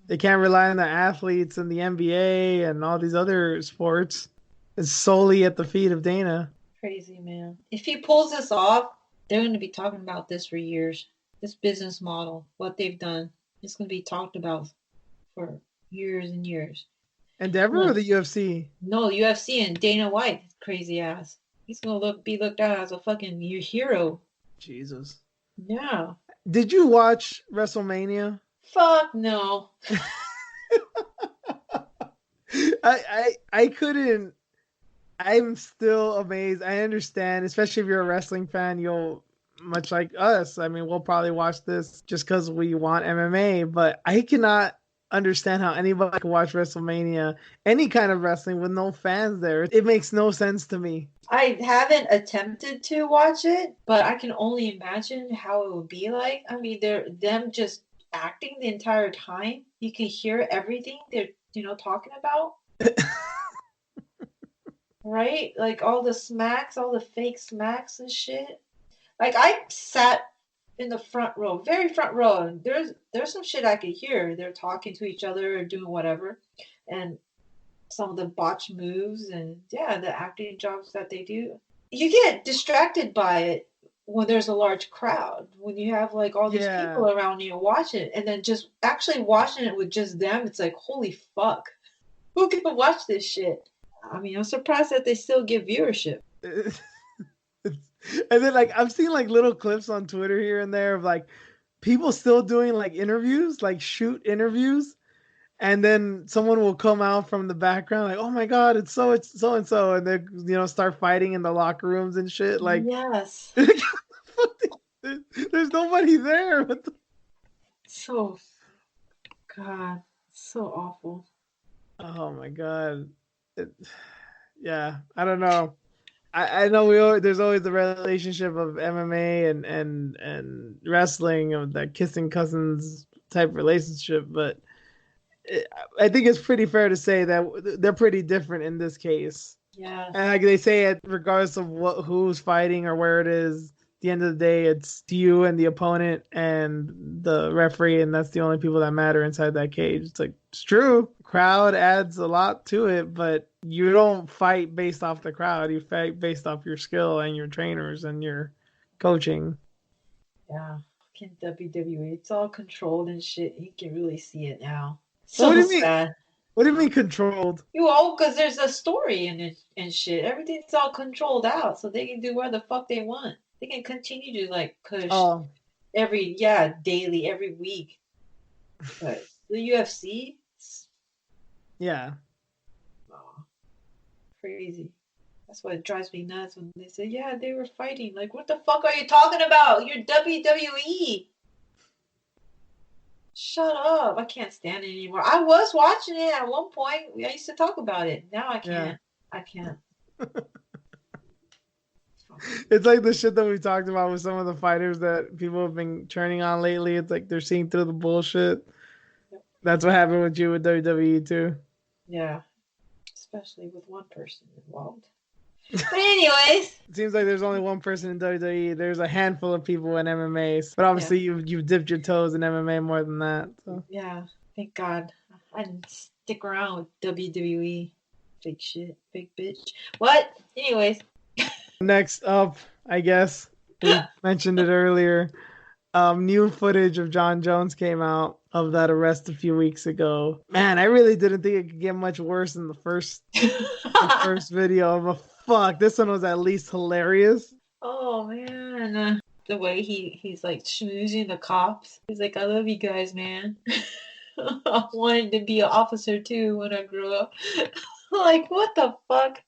They can't rely on the athletes and the NBA and all these other sports. It's solely at the feet of Dana. Crazy, man. If he pulls this off, they're going to be talking about this for years. This business model, what they've done, it's going to be talked about for years and years. Endeavor or Look, the UFC? no, UFC and Dana White, crazy ass. He's going to be looked at as a fucking hero. Jesus. Yeah. Did you watch WrestleMania? Fuck no. I couldn't. I'm still amazed. I understand, especially if you're a wrestling fan, you'll much like us. I mean, we'll probably watch this just because we want MMA, but I cannot understand how anybody can watch WrestleMania, any kind of wrestling with no fans there. It makes no sense to me. I haven't attempted to watch it, but I can only imagine how it would be like. I mean, they're them just acting the entire time. You can hear everything they're, talking about, right? Like all the smacks, all the fake smacks and shit. Like I sat in the front row, very front row, and there's some shit I could hear. They're talking to each other or doing whatever, and some of the botch moves and yeah, the acting jobs that they do. You get distracted by it when there's a large crowd, when you have like all these Yeah. people around you watching it, and then just actually watching it with just them, it's like, holy fuck, who can watch this shit? I mean, I'm surprised that they still get viewership. And then like I've seen like little clips on Twitter here and there of like people still doing like interviews, like shoot interviews, and then someone will come out from the background like, "Oh my god, it's so and so," and they start fighting in the locker rooms and shit. Like, Yes. there's nobody there. So, God, so awful. Oh my god. Yeah, I don't know. I know there's always the relationship of MMA and wrestling of that kissing cousins type relationship, but I think it's pretty fair to say that they're pretty different in this case. Yeah. And like they say, it regardless of who's fighting or where it is, at the end of the day, it's you and the opponent and the referee, and that's the only people that matter inside that cage. It's like, it's true. Crowd adds a lot to it, but you don't fight based off the crowd. You fight based off your skill and your trainers and your coaching. Yeah. Fucking WWE. It's all controlled and shit. You can really see it now. Well, what So do you mean? sad. What do you mean controlled? Because there's a story in it and shit. Everything's all controlled out, so they can do where the fuck they want. They can continue to like push daily, every week. But the UFC, yeah, crazy. That's why it drives me nuts when they say, "Yeah, they were fighting." Like, what the fuck are you talking about? You're WWE. Shut up! I can't stand it anymore. I was watching it at one point. I used to talk about it. Now I can't. Yeah. I can't. It's like the shit that we talked about with some of the fighters that people have been turning on lately. It's like they're seeing through the bullshit. Yep. That's what happened with you with WWE too. Yeah, especially with one person involved. But anyways, it seems like there's only one person in WWE. There's a handful of people in MMA, but obviously you've dipped your toes in MMA more than that. So. Yeah, thank God I didn't stick around with WWE. Fake shit, fake bitch. What? Anyways. Next up, I guess we mentioned it earlier. New footage of Jon Jones came out of that arrest a few weeks ago. Man, I really didn't think it could get much worse than the first video. But fuck, this one was at least hilarious. Oh man, the way he's like schmoozing the cops. He's like, "I love you guys, man. I wanted to be an officer too when I grew up." Like, what the fuck?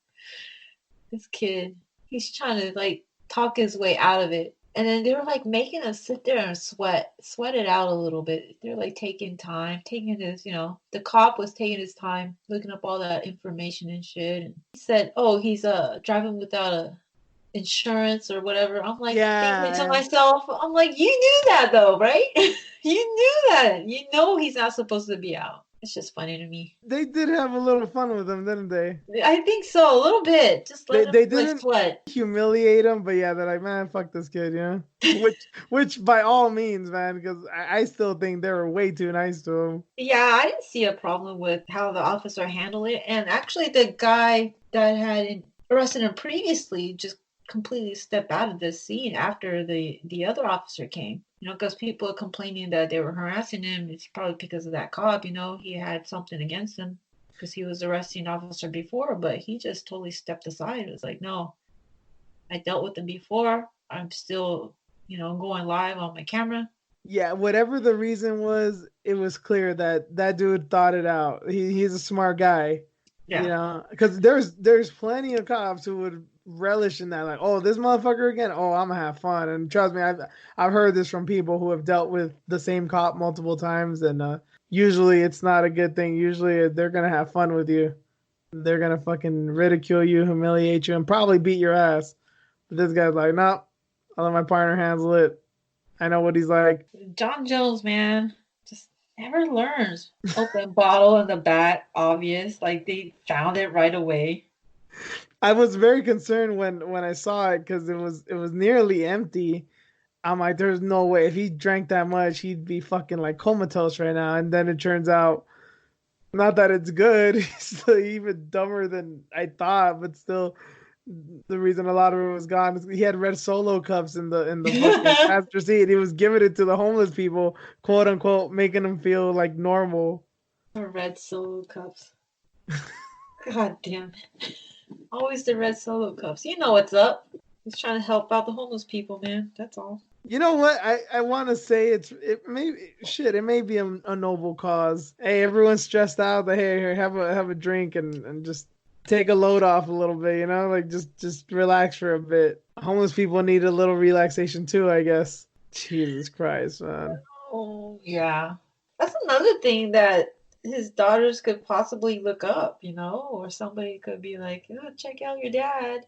This kid, he's trying to like talk his way out of it. And then they were like making us sit there and sweat it out a little bit. They're like taking his, the cop was taking his time looking up all that information and shit. And he said, "Oh, he's driving without a insurance or whatever." I'm like thinking to myself, I'm like, you knew that though, right? You knew that. You know he's not supposed to be out. It's just funny to me. They did have a little fun with him, didn't they? I think so, a little bit. Just let they him didn't sweat. Humiliate him, but yeah, they're like, "Man, fuck this kid," which by all means, man, because I still think they were way too nice to him. Yeah, I didn't see a problem with how the officer handled it, and actually, the guy that had arrested him previously just completely stepped out of the scene after the other officer came. Because people are complaining that they were harassing him. It's probably because of that cop. He had something against him because he was arresting officer before, but he just totally stepped aside. It was like, no, I dealt with him before. I'm still, going live on my camera. Yeah, whatever the reason was, it was clear that dude thought it out. He's a smart guy. Yeah. Because there's plenty of cops who would relish in that, like, "Oh, this motherfucker again. Oh, I'm gonna have fun." And trust me, I've heard this from people who have dealt with the same cop multiple times, and usually it's not a good thing. Usually they're gonna have fun with you. They're gonna fucking ridicule you, humiliate you, and probably beat your ass. But this guy's like, "Nope, I'll let my partner handle it. I know what he's like." Jon Jones, man, just never learns. Open bottle in the back, obvious. Like they found it right away. I was very concerned when I saw it because it was nearly empty. I'm like, there's no way if he drank that much, he'd be fucking like comatose right now. And then it turns out, not that it's good, he's still even dumber than I thought, but still The reason a lot of it was gone is he had red Solo cups in the fucking passenger seat. He was giving it to the homeless people, quote unquote, making them feel like normal. The red Solo cups. God damn it. Always the red Solo cups. You know what's up. He's trying to help out the homeless people, man. That's all. You know what? I want to say it may be a noble cause. Hey, everyone's stressed out. But hey, here, have a drink and just take a load off a little bit. You know, like just relax for a bit. Homeless people need a little relaxation too, I guess. Jesus Christ, man. Oh yeah, that's another thing that his daughters could possibly look up, you know, or somebody could be like, oh, check out your dad.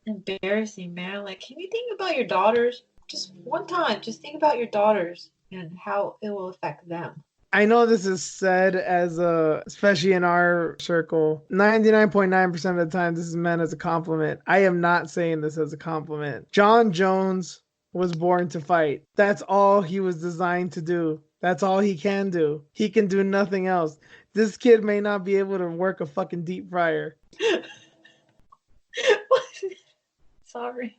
Embarrassing, man. Like, can you think about your daughters? Just one time, just think about your daughters and how it will affect them. I know this is said as especially in our circle, 99.9% of the time this is meant as a compliment. I am not saying this as a compliment. Jon Jones was born to fight. That's all he was designed to do. That's all he can do. He can do nothing else. This kid may not be able to work a fucking deep fryer. Sorry.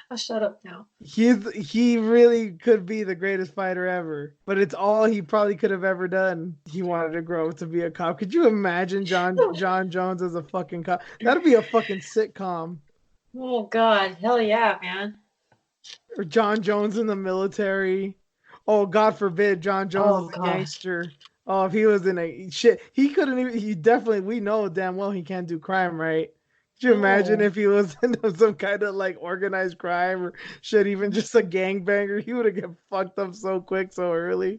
I'll shut up now. He really could be the greatest fighter ever, but it's all he probably could have ever done. He wanted to grow up to be a cop. Could you imagine Jon Jones as a fucking cop? That'd be a fucking sitcom. Oh God, hell yeah, man. Or Jon Jones in the military. Oh, God forbid Jon Jones is a gangster. Oh, if he was in a shit, he couldn't even. He definitely. We know damn well he can't do crime, right? Could you imagine if he was in some kind of like organized crime or shit, even just a gangbanger? He would have get fucked up so quick, so early.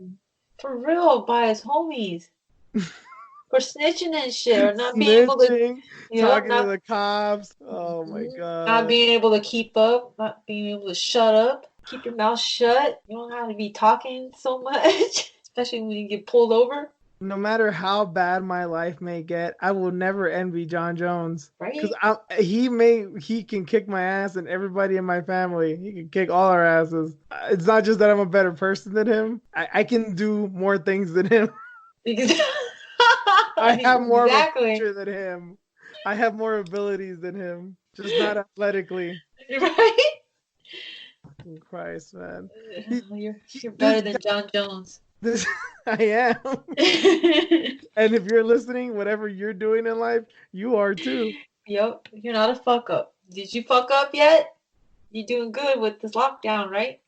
For real, by his homies. For snitching and shit, or not being able to talking to the cops. Oh my God. Not being able to keep up, not being able to shut up, keep your mouth shut. You don't have to be talking so much, especially when you get pulled over. No matter how bad my life may get, I will never envy Jon Jones. Right? Because he can kick my ass and everybody in my family. He can kick all our asses. It's not just that I'm a better person than him. I can do more things than him. I have more of a future than him. I have more abilities than him. Just not athletically. Right? Fucking Christ, man. You're better than Jon Jones. I am. And if you're listening, whatever you're doing in life, you are too. Yep, you're not a fuck up. Did you fuck up yet? You're doing good with this lockdown, right?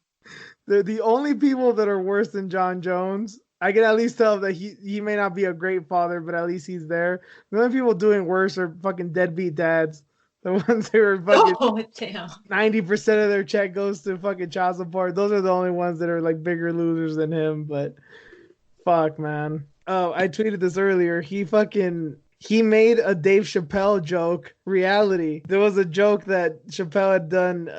The only people that are worse than Jon Jones, I can at least tell that he may not be a great father, but at least he's there. The only people doing worse are fucking deadbeat dads. The ones who are fucking 90% of their check goes to fucking child support. Those are the only ones that are like bigger losers than him. But fuck, man. Oh, I tweeted this earlier. He made a Dave Chappelle joke reality. There was a joke that Chappelle had done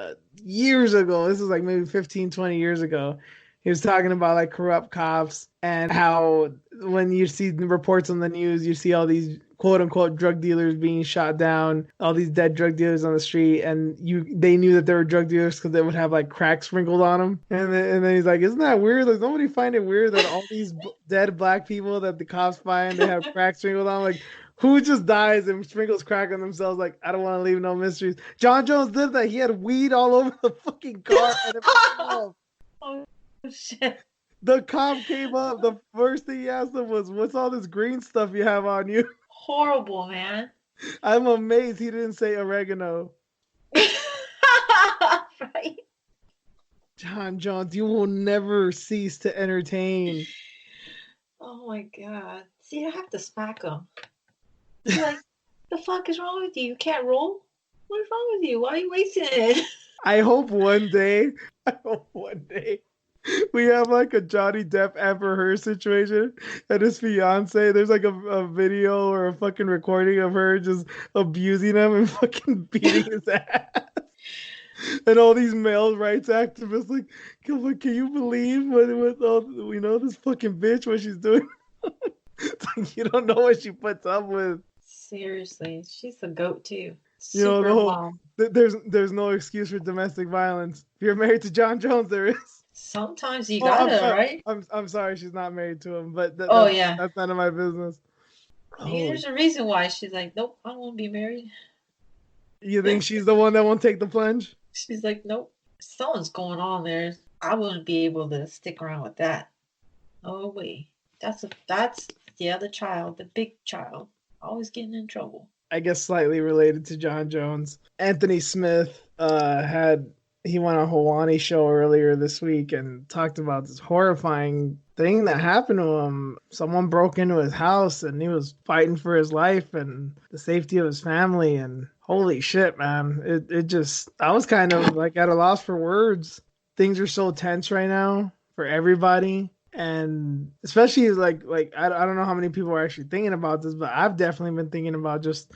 years ago. This was like maybe 15, 20 years ago. He was talking about like corrupt cops and how when you see the reports on the news, you see all these quote unquote drug dealers being shot down, all these dead drug dealers on the street, and they knew that they were drug dealers because they would have like crack sprinkled on them. And then he's like, isn't that weird? Like, nobody find it weird that all these dead black people that the cops find, they have crack sprinkled on? Like, who just dies and sprinkles crack on themselves? Like, I don't want to leave no mysteries. Jon Jones did that. He had weed all over the fucking car. Oh, shit. The cop came up. The first thing he asked him was, what's all this green stuff you have on you? Horrible, man. I'm amazed he didn't say oregano. Right? Jon Jones, you will never cease to entertain. Oh my God. See, I have to smack him. He's like, the fuck is wrong with you? You can't roll? What's wrong with you? Why are you wasting it? I hope one day we have like a Johnny Depp Amber Heard situation and his fiance. There's like a video or a fucking recording of her just abusing him and fucking beating his ass. And all these male rights activists like, can you believe we know this fucking bitch what she's doing? It's like, you don't know what she puts up with. Seriously, she's a goat too. You know, the whole there's no excuse for domestic violence. If you're married to Jon Jones, there is. Sometimes you gotta, right? I'm sorry, she's not married to him, but that's none of my business. Maybe there's a reason why she's like, nope, I don't want to be married. You think she's the one that won't take the plunge? She's like, nope, something's going on there. I wouldn't be able to stick around with that. Oh wait, that's the other child, the big child, always getting in trouble. I guess slightly related to Jon Jones. Anthony Smith he went on Hawani show earlier this week and talked about this horrifying thing that happened to him. Someone broke into his house and he was fighting for his life and the safety of his family, and holy shit, man. It just I was kind of like at a loss for words. Things are so tense right now for everybody. And especially like I don't know how many people are actually thinking about this, but I've definitely been thinking about just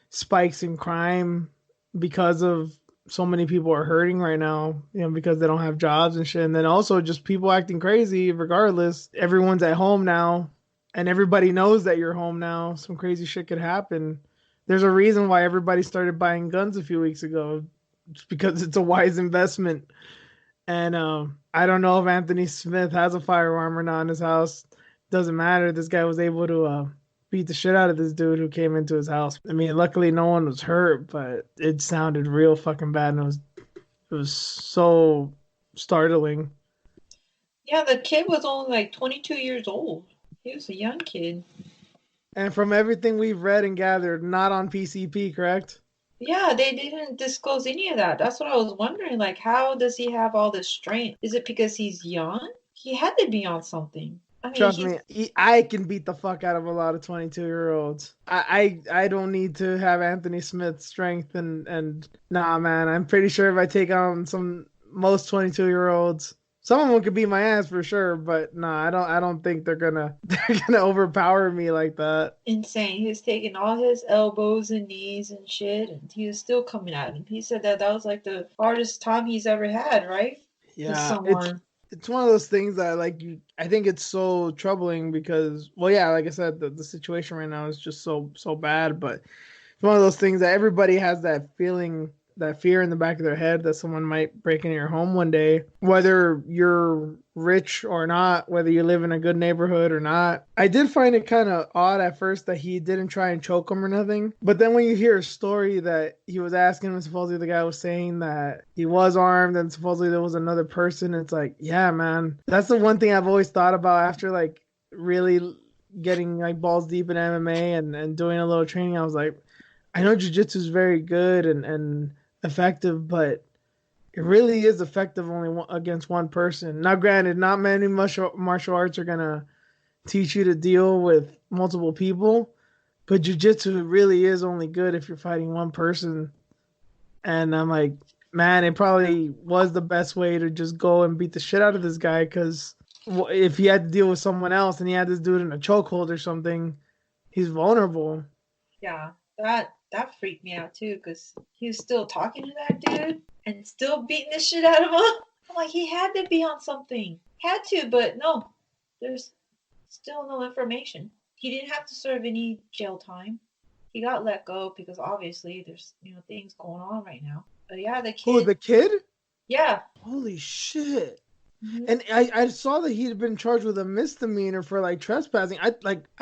spikes in crime because of so many people are hurting right now, because they don't have jobs and shit. And then also just people acting crazy regardless. Everyone's at home now and everybody knows that you're home now. Some crazy shit could happen. There's a reason why everybody started buying guns a few weeks ago. It's because it's a wise investment. And I don't know if Anthony Smith has a firearm or not in his house. Doesn't matter. This guy was able to beat the shit out of this dude who came into his house. I mean, luckily no one was hurt, but it sounded real fucking bad, and it was so startling. Yeah, the kid was only like 22 years old. He was a young kid. And from everything we've read and gathered, not on PCP, correct? Yeah, they didn't disclose any of that. That's what I was wondering. Like, how does he have all this strength? Is it because he's young? He had to be on something. I mean, Trust me, I can beat the fuck out of a lot of 22-year-olds. I don't need to have Anthony Smith's strength and nah, man. I'm pretty sure if I take on most 22-year-olds, some of them could beat my ass for sure. But nah, I don't think they're gonna they're gonna overpower me like that. insane. He was taking all his elbows and knees and shit, and he was still coming at him. He said that was like the hardest time he's ever had, right? With Yeah, someone. it's one of those things that I think it's so troubling because, well, yeah, like I said, the situation right now is just so bad. But it's one of those things that everybody has that feeling, that fear in the back of their head that someone might break into your home one day, whether you're rich or not, whether you live in a good neighborhood or not. I did find it kind of odd at first that he didn't try and choke him or nothing. But then when you hear a story that he was asking him, supposedly the guy was saying that he was armed and supposedly there was another person, it's like, yeah, man, that's the one thing I've always thought about after like really getting like balls deep in MMA and doing a little training. I was like, I know jiu-jitsu is very good and effective, but it really is effective only against one person. Now, granted, not many martial arts are gonna teach you to deal with multiple people, but jiu-jitsu really is only good if you're fighting one person. And I'm like, man, it probably was the best way to just go and beat the shit out of this guy, because if he had to deal with someone else and he had this dude in a chokehold or something, he's vulnerable. Yeah, that freaked me out too, because he was still talking to that dude and still beating the shit out of him. I'm like, he had to be on something. Had to, but no, there's still no information. He didn't have to serve any jail time. He got let go because obviously there's things going on right now. But yeah, the Who, kid. the kid? Yeah. Holy shit. Hmm. And I saw that he'd been charged with a misdemeanor for like trespassing. I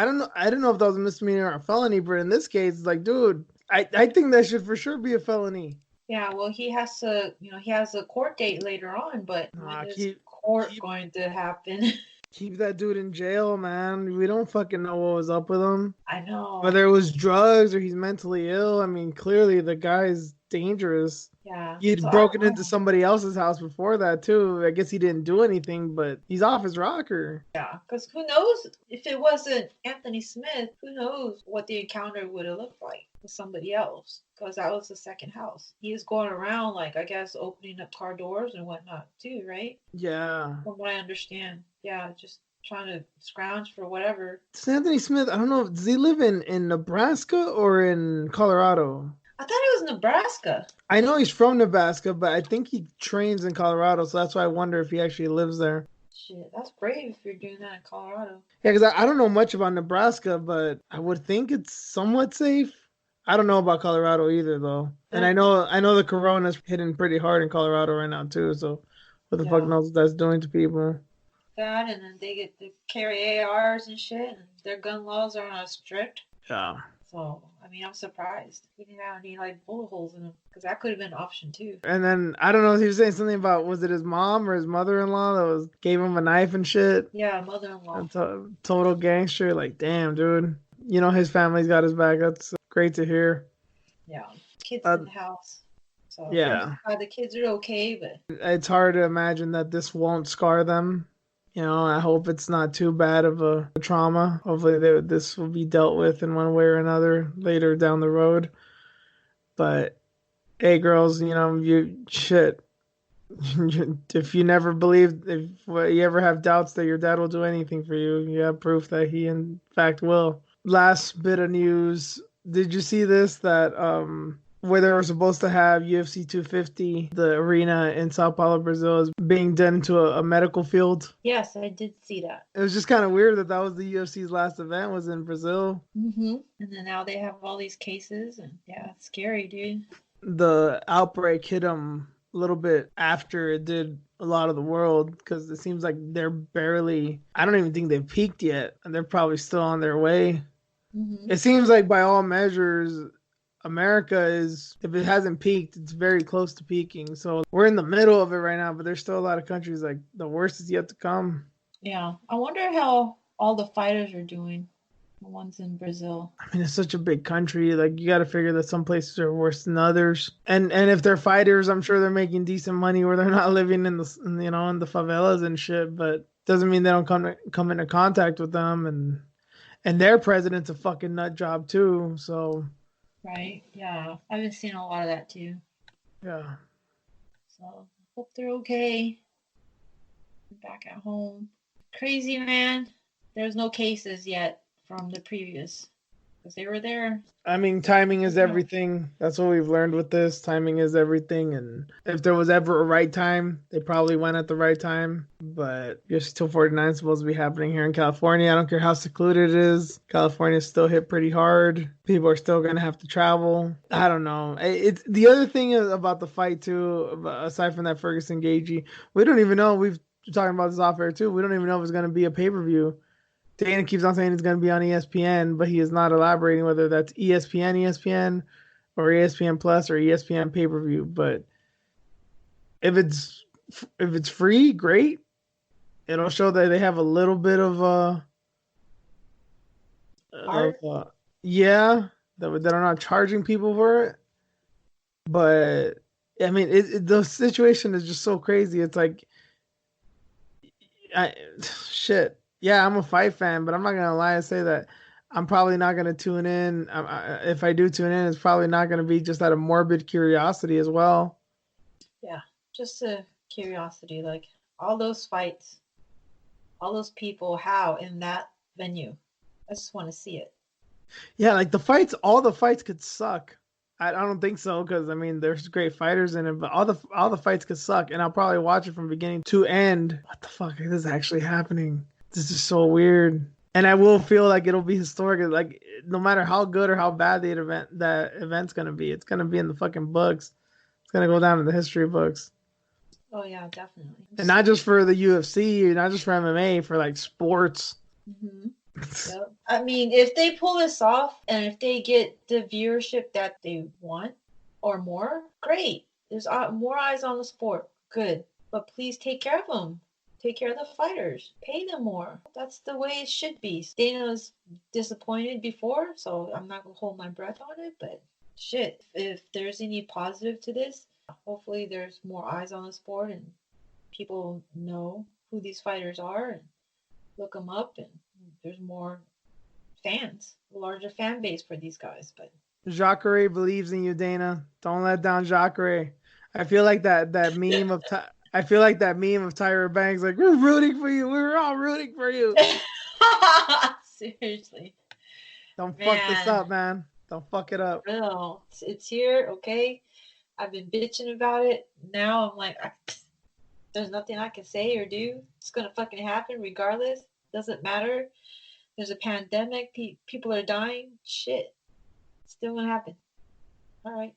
don't know, I didn't know if that was a misdemeanor or a felony, but in this case, it's like, dude, I think that should for sure be a felony. Yeah. Well, he has to. He has a court date later on, but when is court Keep going to happen? keep that dude in jail, man. We don't fucking know what was up with him. I know. Whether it was drugs or he's mentally ill. I mean, clearly the guy's dangerous. Yeah. He So had I broken don't into know. somebody else's house before that too. I guess he didn't do anything, but he's off his rocker. Yeah, because who knows if it wasn't Anthony Smith? Who knows what the encounter would have looked like with somebody else? Because that was the second house. He was going around, like I guess, opening up car doors and whatnot too, right? Yeah. From what I understand. Yeah, just trying to scrounge for whatever. Does Anthony Smith, I don't know, does he live in Nebraska or in Colorado? I thought it was Nebraska. I know he's from Nebraska, but I think he trains in Colorado, so that's why I wonder if he actually lives there. Shit, that's brave if you're doing that in Colorado. Yeah, because I don't know much about Nebraska, but I would think it's somewhat safe. I don't know about Colorado either, though. And Yeah, I know the corona's hitting pretty hard in Colorado right now too. So what the fuck yeah. knows what that's doing to people? That, and then they get to carry ARs and shit, and their gun laws are not strict. Yeah. So, I mean, I'm surprised he didn't have any like bullet holes in him because that could have been an option too. And then I don't know if he was saying something about, was it his mom or his mother-in-law that was gave him a knife and shit? Yeah, mother-in-law. Total gangster. Like, damn, dude. You know his family's got his back. That's great to hear. Yeah, kids Uh, in the house. So thank yeah, God the kids are okay, but it's hard to imagine that this won't scar them. You know, I hope it's not too bad of a trauma. Hopefully, this will be dealt with in one way or another later down the road. But hey, girls, you know, you shit. If you never believed, if you ever have doubts that your dad will do anything for you, you have proof that he, in fact, will. Last bit of news. Did you see this? That where they were supposed to have UFC 250, the arena in Sao Paulo, Brazil, is being done into a medical field. yes, I did see that. It was just kind of weird that that was the UFC's last event was in Brazil. And then now they have all these cases, and yeah, it's scary, dude. The outbreak hit them a little bit after it did a lot of the world because it seems like they're barely, I don't even think they've peaked yet, and they're probably still on their way. It seems like by all measures, America is, if it hasn't peaked, it's very close to peaking. So we're in the middle of it right now, but there's still a lot of countries like the worst is yet to come. Yeah, I wonder how all the fighters are doing. The ones in Brazil. I mean, it's such a big country. Like you got to figure that some places are worse than others. And if they're fighters, I'm sure they're making decent money where they're not living in the in the favelas and shit. But doesn't mean they don't come into contact with them. And their president's a fucking nut job too. So Right? Yeah, I've been seeing a lot of that too. yeah. So hope they're okay. Back at home. Crazy, man. There's no cases yet from the previous because they were there. I mean, timing is everything. That's what we've learned with this. Timing is everything. And if there was ever a right time, they probably went at the right time. But just 249 is supposed to be happening here in California. I don't care how secluded it is. California's still hit pretty hard. People are still going to have to travel. I don't know. It's the other thing about the fight, too, aside from that Ferguson Gaethje, we don't even know. We've talking about this off air, too. We don't even know if it's going to be a pay-per-view. Dana keeps on saying it's going to be on ESPN, but he is not elaborating whether that's ESPN, or ESPN Plus, or ESPN pay per view. But if it's free, great. It'll show that they have a little bit of yeah, that are not charging people for it. But I mean, the situation is just so crazy. It's like, shit. Yeah, I'm a fight fan, but I'm not gonna lie and say that I'm probably not gonna tune in. If I do tune in, it's probably not gonna be just out of morbid curiosity as well. Yeah, just a curiosity. Like all those fights, all those people, how in that venue. I just want to see it. Yeah, like all the fights could suck. I don't think so because I mean there's great fighters in it, but all the fights could suck, and I'll probably watch it from beginning to end. What the fuck is this actually happening? This is so weird. And I will feel like it'll be historic. Like no matter how good or how bad that event's gonna be, it's gonna be in the fucking books. It's gonna go down in the history books. Oh yeah, definitely. And not just for the UFC, not just for MMA, for like sports. Yep. I mean, if they pull this off and if they get the viewership that they want or more, great. There's more eyes on the sport. Good. But please take care of them. Take care of the fighters. Pay them more. That's the way it should be. Dana was disappointed before, so I'm not going to hold my breath on it. But shit, if there's any positive to this, hopefully there's more eyes on the sport and people know who these fighters are and look them up and there's more fans, a larger fan base for these guys. But Jacare believes in you, Dana. Don't let down Jacare. I feel like that meme of I feel like that meme of Tyra Banks, like we're rooting for you. We're all rooting for you. Seriously, don't fuck this up, man. Don't fuck it up. No, it's here. Okay, I've been bitching about it. Now I'm like, there's nothing I can say or do. It's gonna fucking happen regardless. Doesn't matter. There's a pandemic. People are dying. Shit. It's still gonna happen. All right.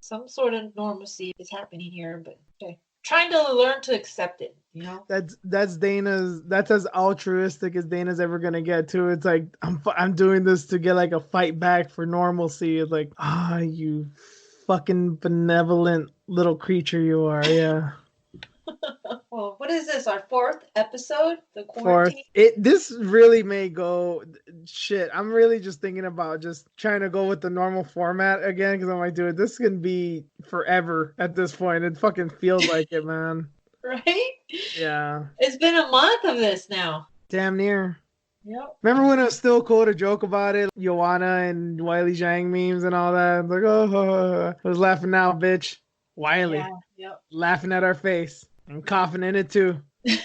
Some sort of normalcy is happening here, but okay. Trying to learn to accept it That's Dana's. That's as altruistic as Dana's ever gonna get too. It's like I'm doing this to get like a fight back for normalcy. It's like you fucking benevolent little creature you are. Yeah. Well, what is this? Our 4th episode? The quarantine? This really may go shit. I'm really just thinking about just trying to go with the normal format again because I'm like, dude, this can be forever at this point. It fucking feels like it, man. Right? Yeah. It's been a month of this now. Damn near. Yep. Remember when it was still cool to joke about it? Joanna and Wiley Zhang memes and all that. It's like, I was laughing now, bitch. Wiley. Yeah, yep. Laughing at our face. And coughing in it too. I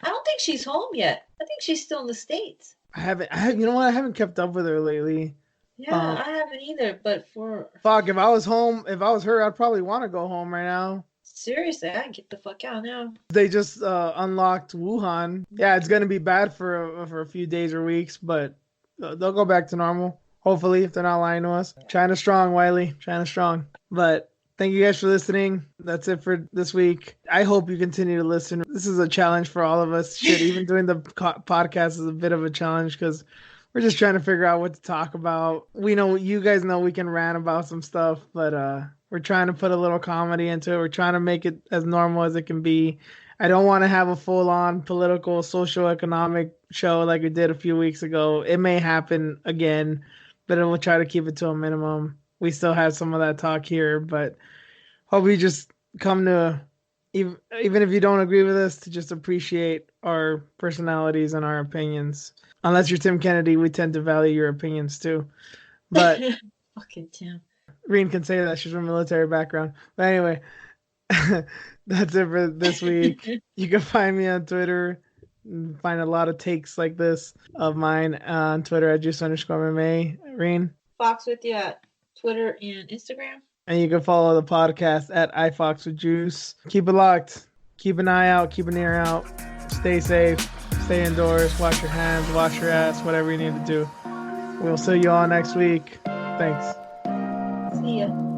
don't think she's home yet. I think she's still in the States. You know what? I haven't kept up with her lately. Yeah, I haven't either. But if I was her, I'd probably want to go home right now. Seriously, I get the fuck out now. They just unlocked Wuhan. Yeah, it's gonna be bad for a few days or weeks, but they'll go back to normal. Hopefully, if they're not lying to us. China strong, Wiley. China strong. But thank you guys for listening. That's it for this week. I hope you continue to listen. This is a challenge for all of us. Shit, even doing the podcast is a bit of a challenge because we're just trying to figure out what to talk about. We know you guys know we can rant about some stuff, but we're trying to put a little comedy into it. We're trying to make it as normal as it can be. I don't want to have a full-on political, social-economic show like we did a few weeks ago. It may happen again, but we'll try to keep it to a minimum. We still have some of that talk here, but hope you just come to, even if you don't agree with us, to just appreciate our personalities and our opinions. Unless you're Tim Kennedy, we tend to value your opinions too. But fucking Tim. Reen can say that she's from a military background. But anyway, that's it for this week. You can find me on Twitter. Find a lot of takes like this of mine on Twitter at juice_MMA. Reen? Fox with you at Twitter and Instagram. And you can follow the podcast at iFoxWithJuice. Keep it locked. Keep an eye out. Keep an ear out. Stay safe. Stay indoors. Wash your hands. Wash your ass. Whatever you need to do. We'll see you all next week. Thanks. See ya.